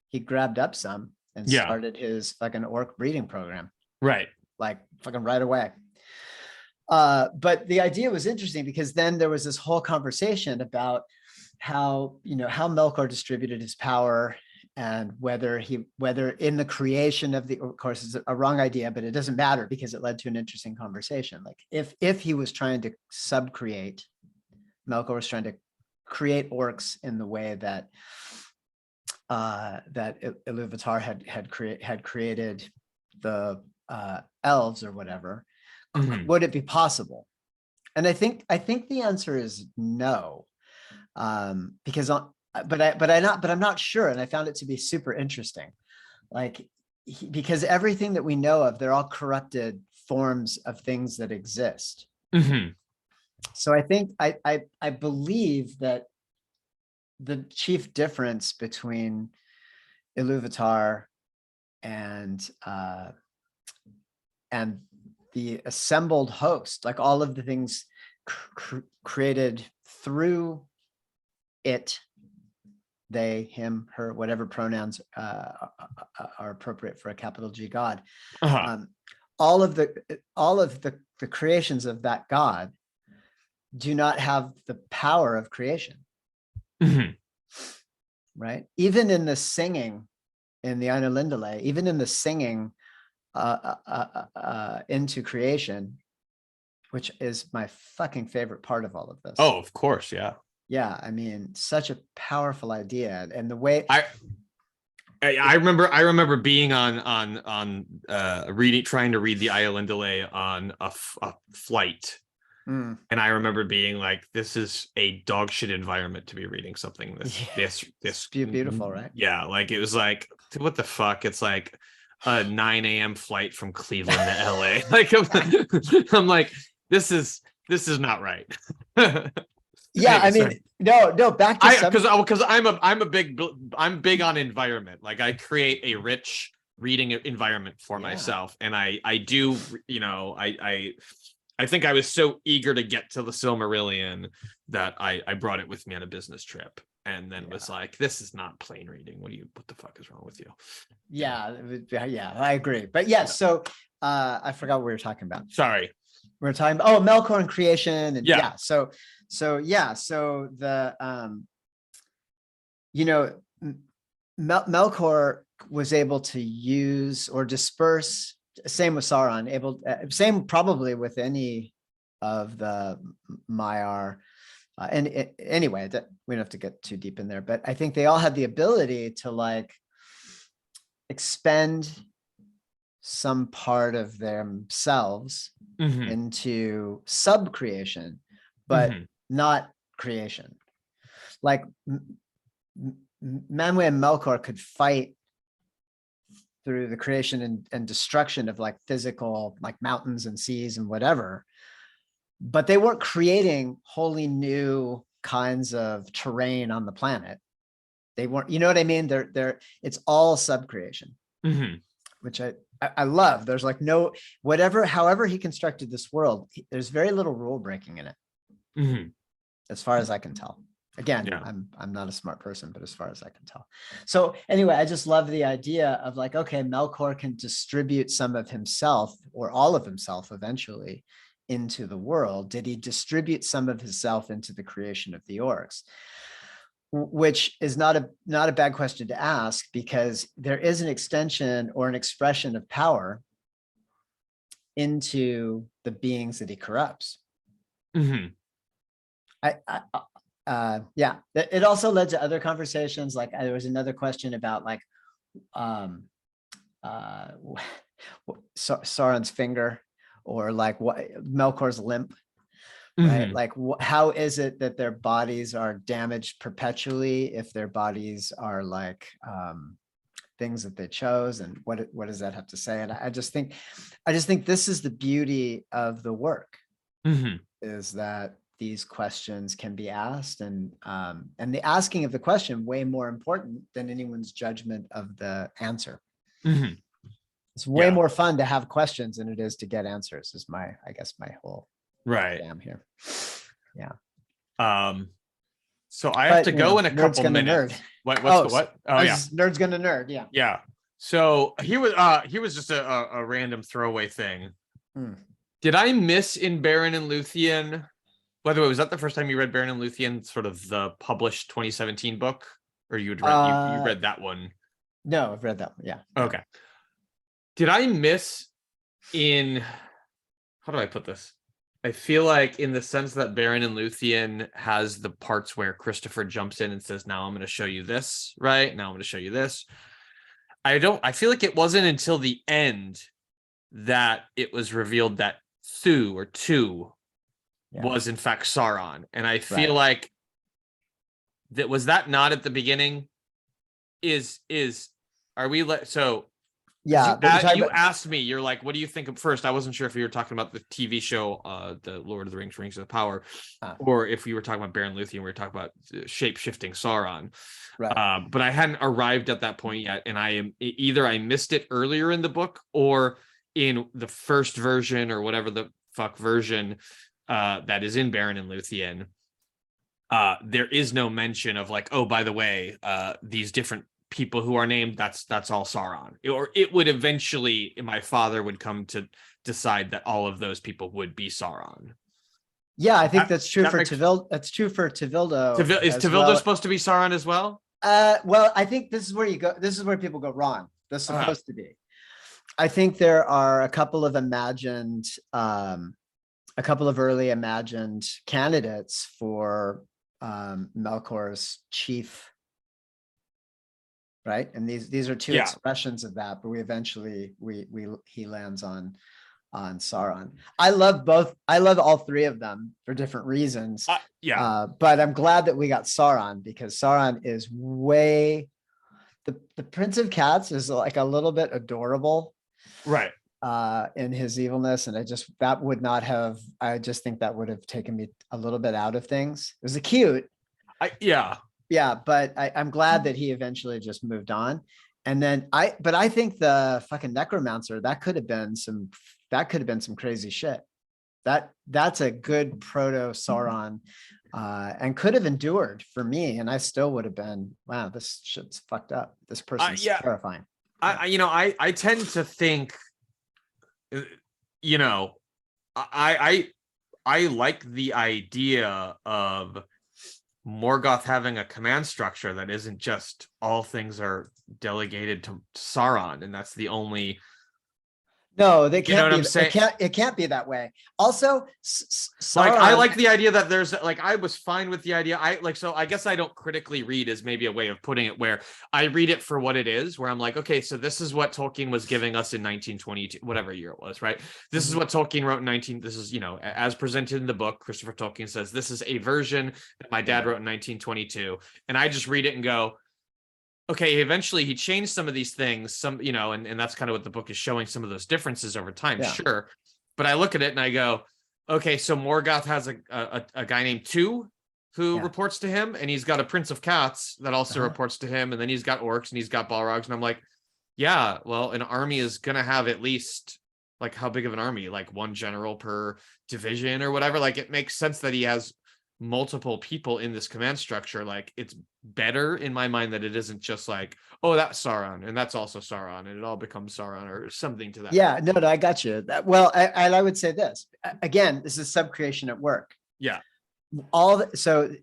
[SPEAKER 2] he grabbed up some and started his fucking orc breeding program. Right. Like fucking right away. But the idea was interesting because then there was this whole conversation about how Melkor distributed his power, and whether in the creation of of course, it's a wrong idea, but it doesn't matter because it led to an interesting conversation. Like if he was trying to subcreate Melkor was trying to create orcs in the way that that Iluvatar had created the elves or whatever.
[SPEAKER 1] Mhm.
[SPEAKER 2] Would it be possible? And I think the answer is no, because I'm not sure, and I found it to be super interesting. Like, because everything that we know of, they're all corrupted forms of things that exist.
[SPEAKER 1] Mhm.
[SPEAKER 2] So I think I believe that the chief difference between Iluvatar and the assembled host, like all of the things created through it, they, him, her, whatever pronouns are appropriate for a capital G God.
[SPEAKER 1] Uh-huh.
[SPEAKER 2] All of the creations of that God do not have the power of creation.
[SPEAKER 1] Mhm.
[SPEAKER 2] Right? Even in the singing in the Einarlindale, even in the singing into creation, which is my fucking favorite part of all of this.
[SPEAKER 1] Oh, of course, yeah.
[SPEAKER 2] Yeah, I mean, such a powerful idea, and the way
[SPEAKER 1] I remember being on reading, trying to read the Islandale on a flight.
[SPEAKER 2] Mm.
[SPEAKER 1] And I remember being like, this is a dog shit environment to be reading something
[SPEAKER 2] Yeah,
[SPEAKER 1] this
[SPEAKER 2] beautiful, right?
[SPEAKER 1] Yeah, like it was like, what the fuck? It's like a 9 a.m. flight from Cleveland to LA. Like I'm like, this is not right.
[SPEAKER 2] Yeah,
[SPEAKER 1] Anyway,
[SPEAKER 2] I
[SPEAKER 1] sorry.
[SPEAKER 2] mean, no, back to some.
[SPEAKER 1] Because I'm big on environment. Like I create a rich reading environment for
[SPEAKER 2] Yeah.
[SPEAKER 1] myself, and I do, I think I was so eager to get to the Silmarillion that I brought it with me on a business trip, and then was like, this is not plain reading. What the fuck is wrong with you?
[SPEAKER 2] Yeah, I agree. But yeah, so I forgot what we were talking about.
[SPEAKER 1] Sorry.
[SPEAKER 2] We were talking about Melkor and creation, and
[SPEAKER 1] Yeah.
[SPEAKER 2] so the Melkor was able to use or disperse. Same with Sauron. Same probably with any of the Maiar. And anyway, that we don't have to get too deep in there, but I think they all had the ability to like expend some part of themselves into sub-creation, but not creation. Like Manwë and Melkor could fight through the creation and destruction of like physical, like mountains and seas and whatever, but they weren't creating wholly new kinds of terrain on the planet. They weren't, you know what I mean? It's all sub-creation, which I love. There's like no, however he constructed this world, there's very little rule breaking in it, as far as I can tell. Again, yeah. I'm not a smart person, but as far as I can tell. So anyway, I just love the idea of like, okay, Melkor can distribute some of himself or all of himself eventually into the world. Did he distribute some of himself into the creation of the orcs? Which is not a bad question to ask, because there is an extension or an expression of power into the beings that he corrupts. Yeah, it also led to other conversations. Like there was another question about like Sauron's finger, or like what Melkor's limp, right? Like how is it that their bodies are damaged perpetually if their bodies are like things that they chose, and what does that have to say? And I just think this is the beauty of the work, is that these questions can be asked, and the asking of the question way more important than anyone's judgment of the answer. It's way more fun to have questions than it is to get answers, is my whole jam here. Yeah.
[SPEAKER 1] So I have to go in a couple minutes.
[SPEAKER 2] What? Oh yeah. Nerd's gonna nerd. Yeah.
[SPEAKER 1] Yeah. So here was just a random throwaway thing. Did I miss in Baron and Luthien? By the way, was that the first time you read Baron and Luthien, sort of the published 2017 book, or you read that one?
[SPEAKER 2] No, I've read that one. Yeah.
[SPEAKER 1] Okay. Did I miss in, how do I put this? I feel like in the sense that Baron and Luthien has the parts where Christopher jumps in and says, now I'm going to show you this, right? Now I'm going to show you this. I feel like it wasn't until the end that it was revealed that Thu or Tu was in fact Sauron. And I feel like that was that not at the beginning? Are we so
[SPEAKER 2] Yeah,
[SPEAKER 1] you asked me, you're like, what do you think of first? I wasn't sure if you were talking about the TV show, the Lord of the Rings, Rings of the Power, or if we were talking about Baron Luthien, we were talking about shape-shifting Sauron.
[SPEAKER 2] Right.
[SPEAKER 1] But I hadn't arrived at that point yet, and either I missed it earlier in the book or in the first version or whatever the fuck version that is in Baron and Luthien. There is no mention of like, oh, by the way, these different people who are named, that's all Sauron. Or it would eventually, my father would come to decide that all of those people would be Sauron.
[SPEAKER 2] Yeah, I think that's true for Tevildo. That's true for Tevildo.
[SPEAKER 1] Is Tevildo supposed to be Sauron as well?
[SPEAKER 2] Well, I think this is where you go. This is where people go wrong. That's supposed to be. I think there are a couple of early imagined candidates for Melkor's chief, right? And these are two expressions of that, but he lands on Sauron. I love all three of them for different reasons. But I'm glad that we got Sauron, because Sauron is the Prince of Cats is like a little bit adorable.
[SPEAKER 1] Right.
[SPEAKER 2] In his evilness. And I just think that would have taken me a little bit out of things. It was cute. But I'm glad that he eventually just moved on. And then I think the fucking Necromancer, that could have been some crazy shit. That's a good proto Sauron, and could have endured for me. And I still would have been, wow, this shit's fucked up. This person's terrifying.
[SPEAKER 1] I tend to think, I like the idea of Morgoth having a command structure that isn't just all things are delegated to Sauron, and that's the only.
[SPEAKER 2] No, they can't. It can't be that way. Also,
[SPEAKER 1] like I like the idea that there's like, I was fine with the idea. So I guess I don't critically read is maybe a way of putting it, where I read it for what it is, where I'm like, okay, so this is what Tolkien was giving us in 1922, whatever year it was, right? This is what Tolkien wrote in this is, as presented in the book, Christopher Tolkien says, this is a version that my dad wrote in 1922. And I just read it and go, okay, eventually he changed some of these things, and that's kind of what the book is showing, some of those differences over time, sure. But I look at it and I go, okay, so Morgoth has a guy named Tu who reports to him, and he's got a Prince of Cats that also reports to him, and then he's got orcs and he's got Balrogs, and I'm like, yeah, well, an army is gonna have at least, like, how big of an army? Like one general per division or whatever. Like, it makes sense that he has multiple people in this command structure. Like, it's better in my mind that it isn't just like, oh, that's Sauron and that's also Sauron and it all becomes Sauron or something to that.
[SPEAKER 2] Yeah, no, I got you. I would say this again, this is subcreation at work.
[SPEAKER 1] Yeah.
[SPEAKER 2] Iluvatar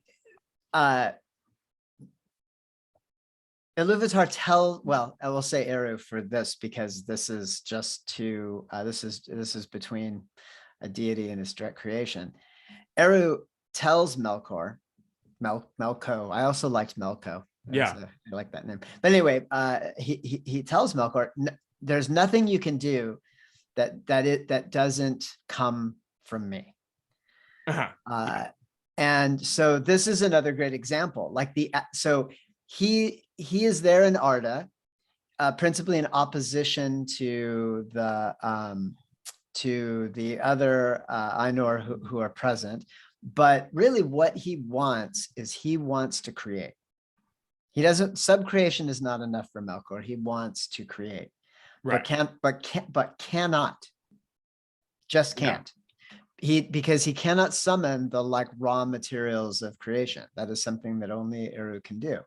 [SPEAKER 2] I will say Eru for this, because this is just this is between a deity and his direct creation. Eru tells Melkor, Melko. I also liked Melko. I like that name. But anyway, he tells Melkor, there's nothing you can do that doesn't come from me. And so this is another great example. So he is there in Arda, principally in opposition to the other Ainur who are present. But really what he wants to create. Subcreation is not enough for Melkor. He wants to create, right? But cannot, just can't. Because he cannot summon the raw materials of creation. That is something that only Eru can do.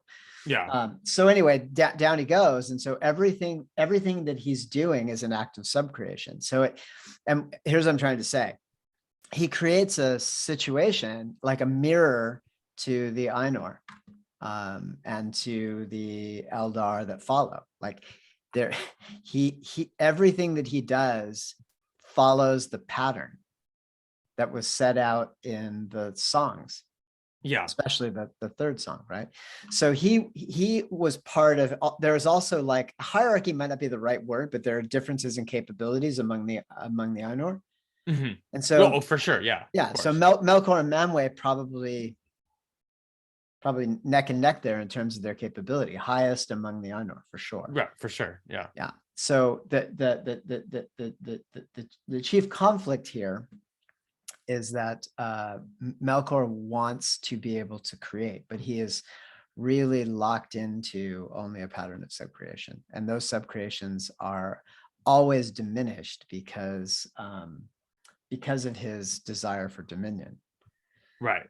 [SPEAKER 1] Yeah.
[SPEAKER 2] So anyway, down he goes. And so everything that he's doing is an act of subcreation. And here's what I'm trying to say. He creates a situation like a mirror to the Ainur, and to the Eldar that follow. Like everything that he does follows the pattern. that was set out in the songs,
[SPEAKER 1] Yeah.
[SPEAKER 2] especially the third song, right? So he was part of. There was also like hierarchy might not be the right word, but there are differences in capabilities among the Ainur,
[SPEAKER 1] Mm-hmm.
[SPEAKER 2] and
[SPEAKER 1] No,
[SPEAKER 2] so
[SPEAKER 1] oh, for sure. Yeah.
[SPEAKER 2] yeah,
[SPEAKER 1] Of
[SPEAKER 2] so
[SPEAKER 1] course.
[SPEAKER 2] Melkor and Manwë probably neck and neck there in terms of their capability, highest among the Ainur for sure.
[SPEAKER 1] Right. For sure. Yeah.
[SPEAKER 2] Yeah. So the chief conflict here is that Melkor wants to be able to create, but he is really locked into only a pattern of subcreation, and those subcreations are always diminished because of his desire for dominion.
[SPEAKER 1] Right.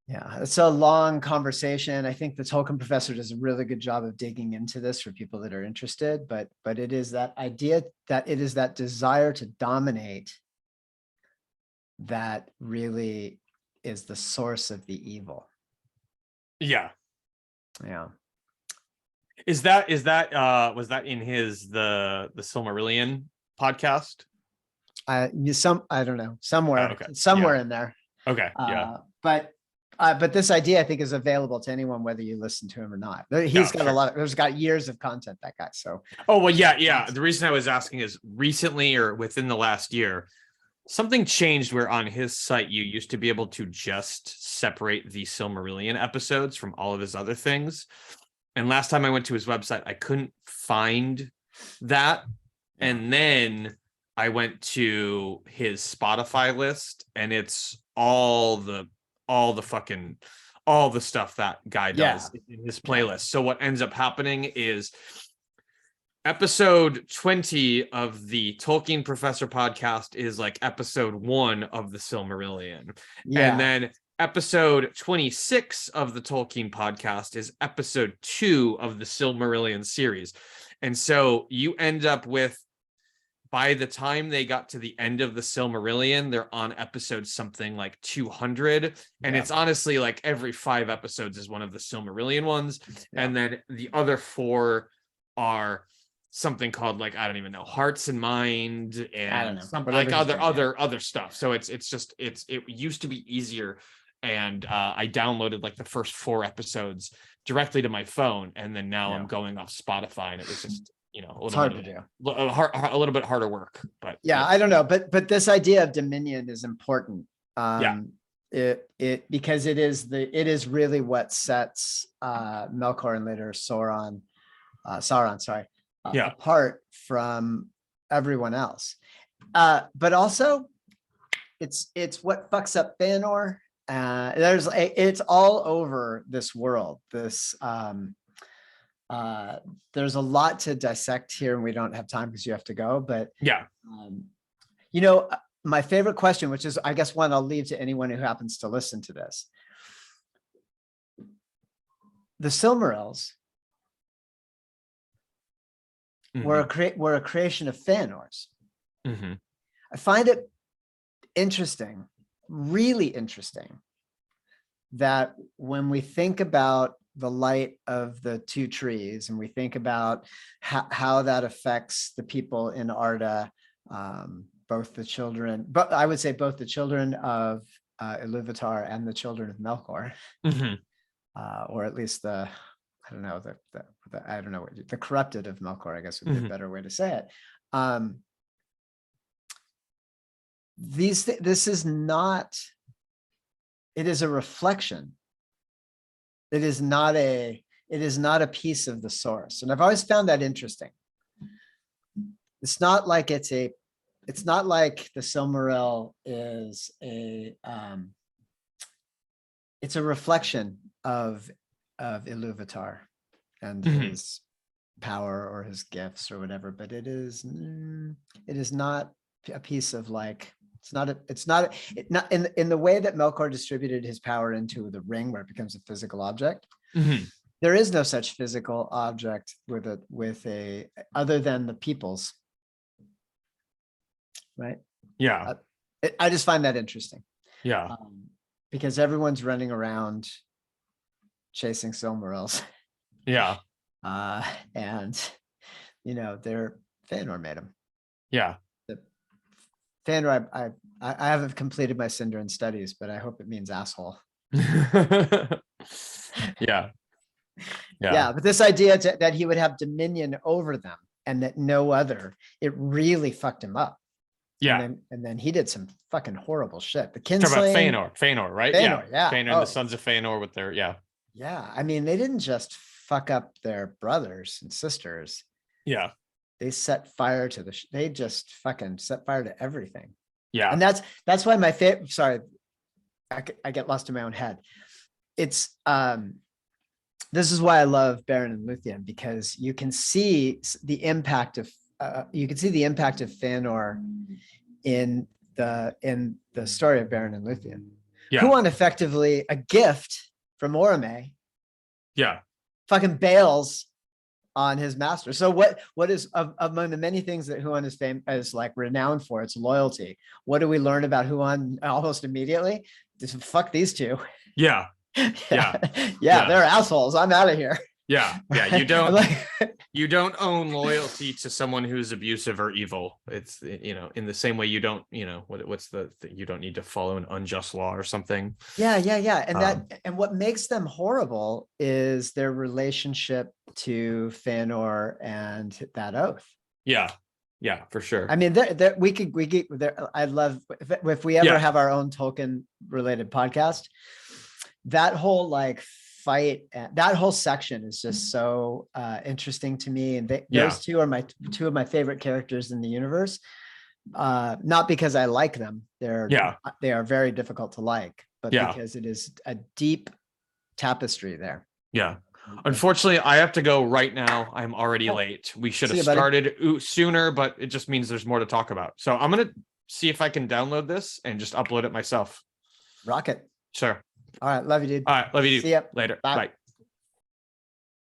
[SPEAKER 2] Yeah, it's a long conversation. I think the Tolkien professor does a really good job of digging into this for people that are interested, but it is that idea that it is that desire to dominate that really is the source of the evil.
[SPEAKER 1] Yeah.
[SPEAKER 2] Yeah.
[SPEAKER 1] Is that was that in his the Silmarillion podcast?
[SPEAKER 2] I don't know, somewhere,
[SPEAKER 1] Okay.
[SPEAKER 2] somewhere
[SPEAKER 1] Yeah.
[SPEAKER 2] in there.
[SPEAKER 1] Okay. Yeah.
[SPEAKER 2] But this idea I think is available to anyone, whether you listen to him or not. He's got
[SPEAKER 1] Sure.
[SPEAKER 2] there's got years of content, that guy. So
[SPEAKER 1] Oh, well, yeah. The reason I was asking is recently or within the last year, something changed where on his site you used to be able to just separate the Silmarillion episodes from all of his other things. And last time I went to his website, I couldn't find that.
[SPEAKER 2] Yeah.
[SPEAKER 1] And then I went to his Spotify list, and it's all the stuff that guy does in his playlist. So what ends up happening is episode 20 of the Tolkien Professor podcast is like episode 1 of the Silmarillion.
[SPEAKER 2] Yeah.
[SPEAKER 1] And then episode 26 of the Tolkien podcast is episode 2 of the Silmarillion series. And so you end up with, by the time they got to the end of the Silmarillion, they're on episode something like 200. And it's honestly like every 5 episodes is one of the Silmarillion ones. Yeah. And then the other 4 are something called, like, I don't even know, Hearts and Mind, and something like other stuff. So it used to be easier. And I downloaded like the first 4 episodes directly to my phone. And then now I'm going off Spotify, and it was just,
[SPEAKER 2] it's hard to do.
[SPEAKER 1] A little bit harder work, but
[SPEAKER 2] I don't know. But this idea of dominion is important. Because it is really what sets Melkor and later Sauron, apart from everyone else. But also it's what fucks up Fëanor. It's all over this world. There's a lot to dissect here, and we don't have time because you have to go. But my favorite question, which is, I guess, one I'll leave to anyone who happens to listen to this. The Silmarils were a creation of Fëanor's. I find it interesting, really interesting, that when we think about the light of the 2 trees, and we think about how that affects the people in Arda, both the children, but I would say both the children of Iluvatar and the children of Melkor, or at least the corrupted of Melkor, I guess would be a better way to say it. This is not, it is a reflection. It is not a piece of the source. And I've always found that interesting. It's not like the Silmaril is it's a reflection of Iluvatar and his power or his gifts or whatever, but it is not a piece of, like, it's not in the way that Melkor distributed his power into the ring, where it becomes a physical object. There is no such physical object with a other than the peoples, right? I just find that interesting. Because everyone's running around chasing Silmarils. And Fëanor made them. Fëanor, I haven't completed my Sindarin studies, but I hope it means asshole.
[SPEAKER 1] Yeah.
[SPEAKER 2] Yeah, but this idea that he would have dominion over them and that no other, it really fucked him up.
[SPEAKER 1] Yeah.
[SPEAKER 2] And then he did some fucking horrible shit. The
[SPEAKER 1] Talk about
[SPEAKER 2] kinslaying.
[SPEAKER 1] Fëanor, right?
[SPEAKER 2] Fëanor, yeah.
[SPEAKER 1] Fëanor and the sons of Fëanor with their, yeah.
[SPEAKER 2] Yeah. I mean, they didn't just fuck up their brothers and sisters.
[SPEAKER 1] Yeah.
[SPEAKER 2] They set fire to they just fucking set fire to everything.
[SPEAKER 1] Yeah.
[SPEAKER 2] And that's why my favorite, sorry, I get lost in my own head. It's, this is why I love Beren and Luthien, because you can see the impact of Fëanor in the story of Beren and Luthien.
[SPEAKER 1] Yeah.
[SPEAKER 2] Huon effectively a gift from Orome.
[SPEAKER 1] Yeah.
[SPEAKER 2] Fucking bails on his master. So what is among the many things that Huon is like renowned for? It's loyalty. What do we learn about Huon almost immediately? Just fuck these two.
[SPEAKER 1] Yeah. Yeah.
[SPEAKER 2] They're assholes. I'm out of here.
[SPEAKER 1] Yeah. Yeah. You don't own loyalty to someone who's abusive or evil. It's, in the same way you don't, what's you don't need to follow an unjust law or something.
[SPEAKER 2] Yeah. And what makes them horrible is their relationship to Fëanor and that oath.
[SPEAKER 1] Yeah. Yeah, for sure.
[SPEAKER 2] I mean, we could, I'd love if we ever have our own Tolkien related podcast, that whole like fight, that whole section is just so interesting to me. And those two are two of my favorite characters in the universe. Not because I like them. They are very difficult to like, but because it is a deep tapestry there.
[SPEAKER 1] Yeah. Unfortunately, I have to go right now. I'm already late. We should have started sooner, but it just means there's more to talk about. So I'm going to see if I can download this and just upload it myself.
[SPEAKER 2] Rocket.
[SPEAKER 1] Sure.
[SPEAKER 2] All right. Love you, dude.
[SPEAKER 1] All right. Love you, dude.
[SPEAKER 2] See ya.
[SPEAKER 1] Later.
[SPEAKER 2] Bye.
[SPEAKER 1] Bye.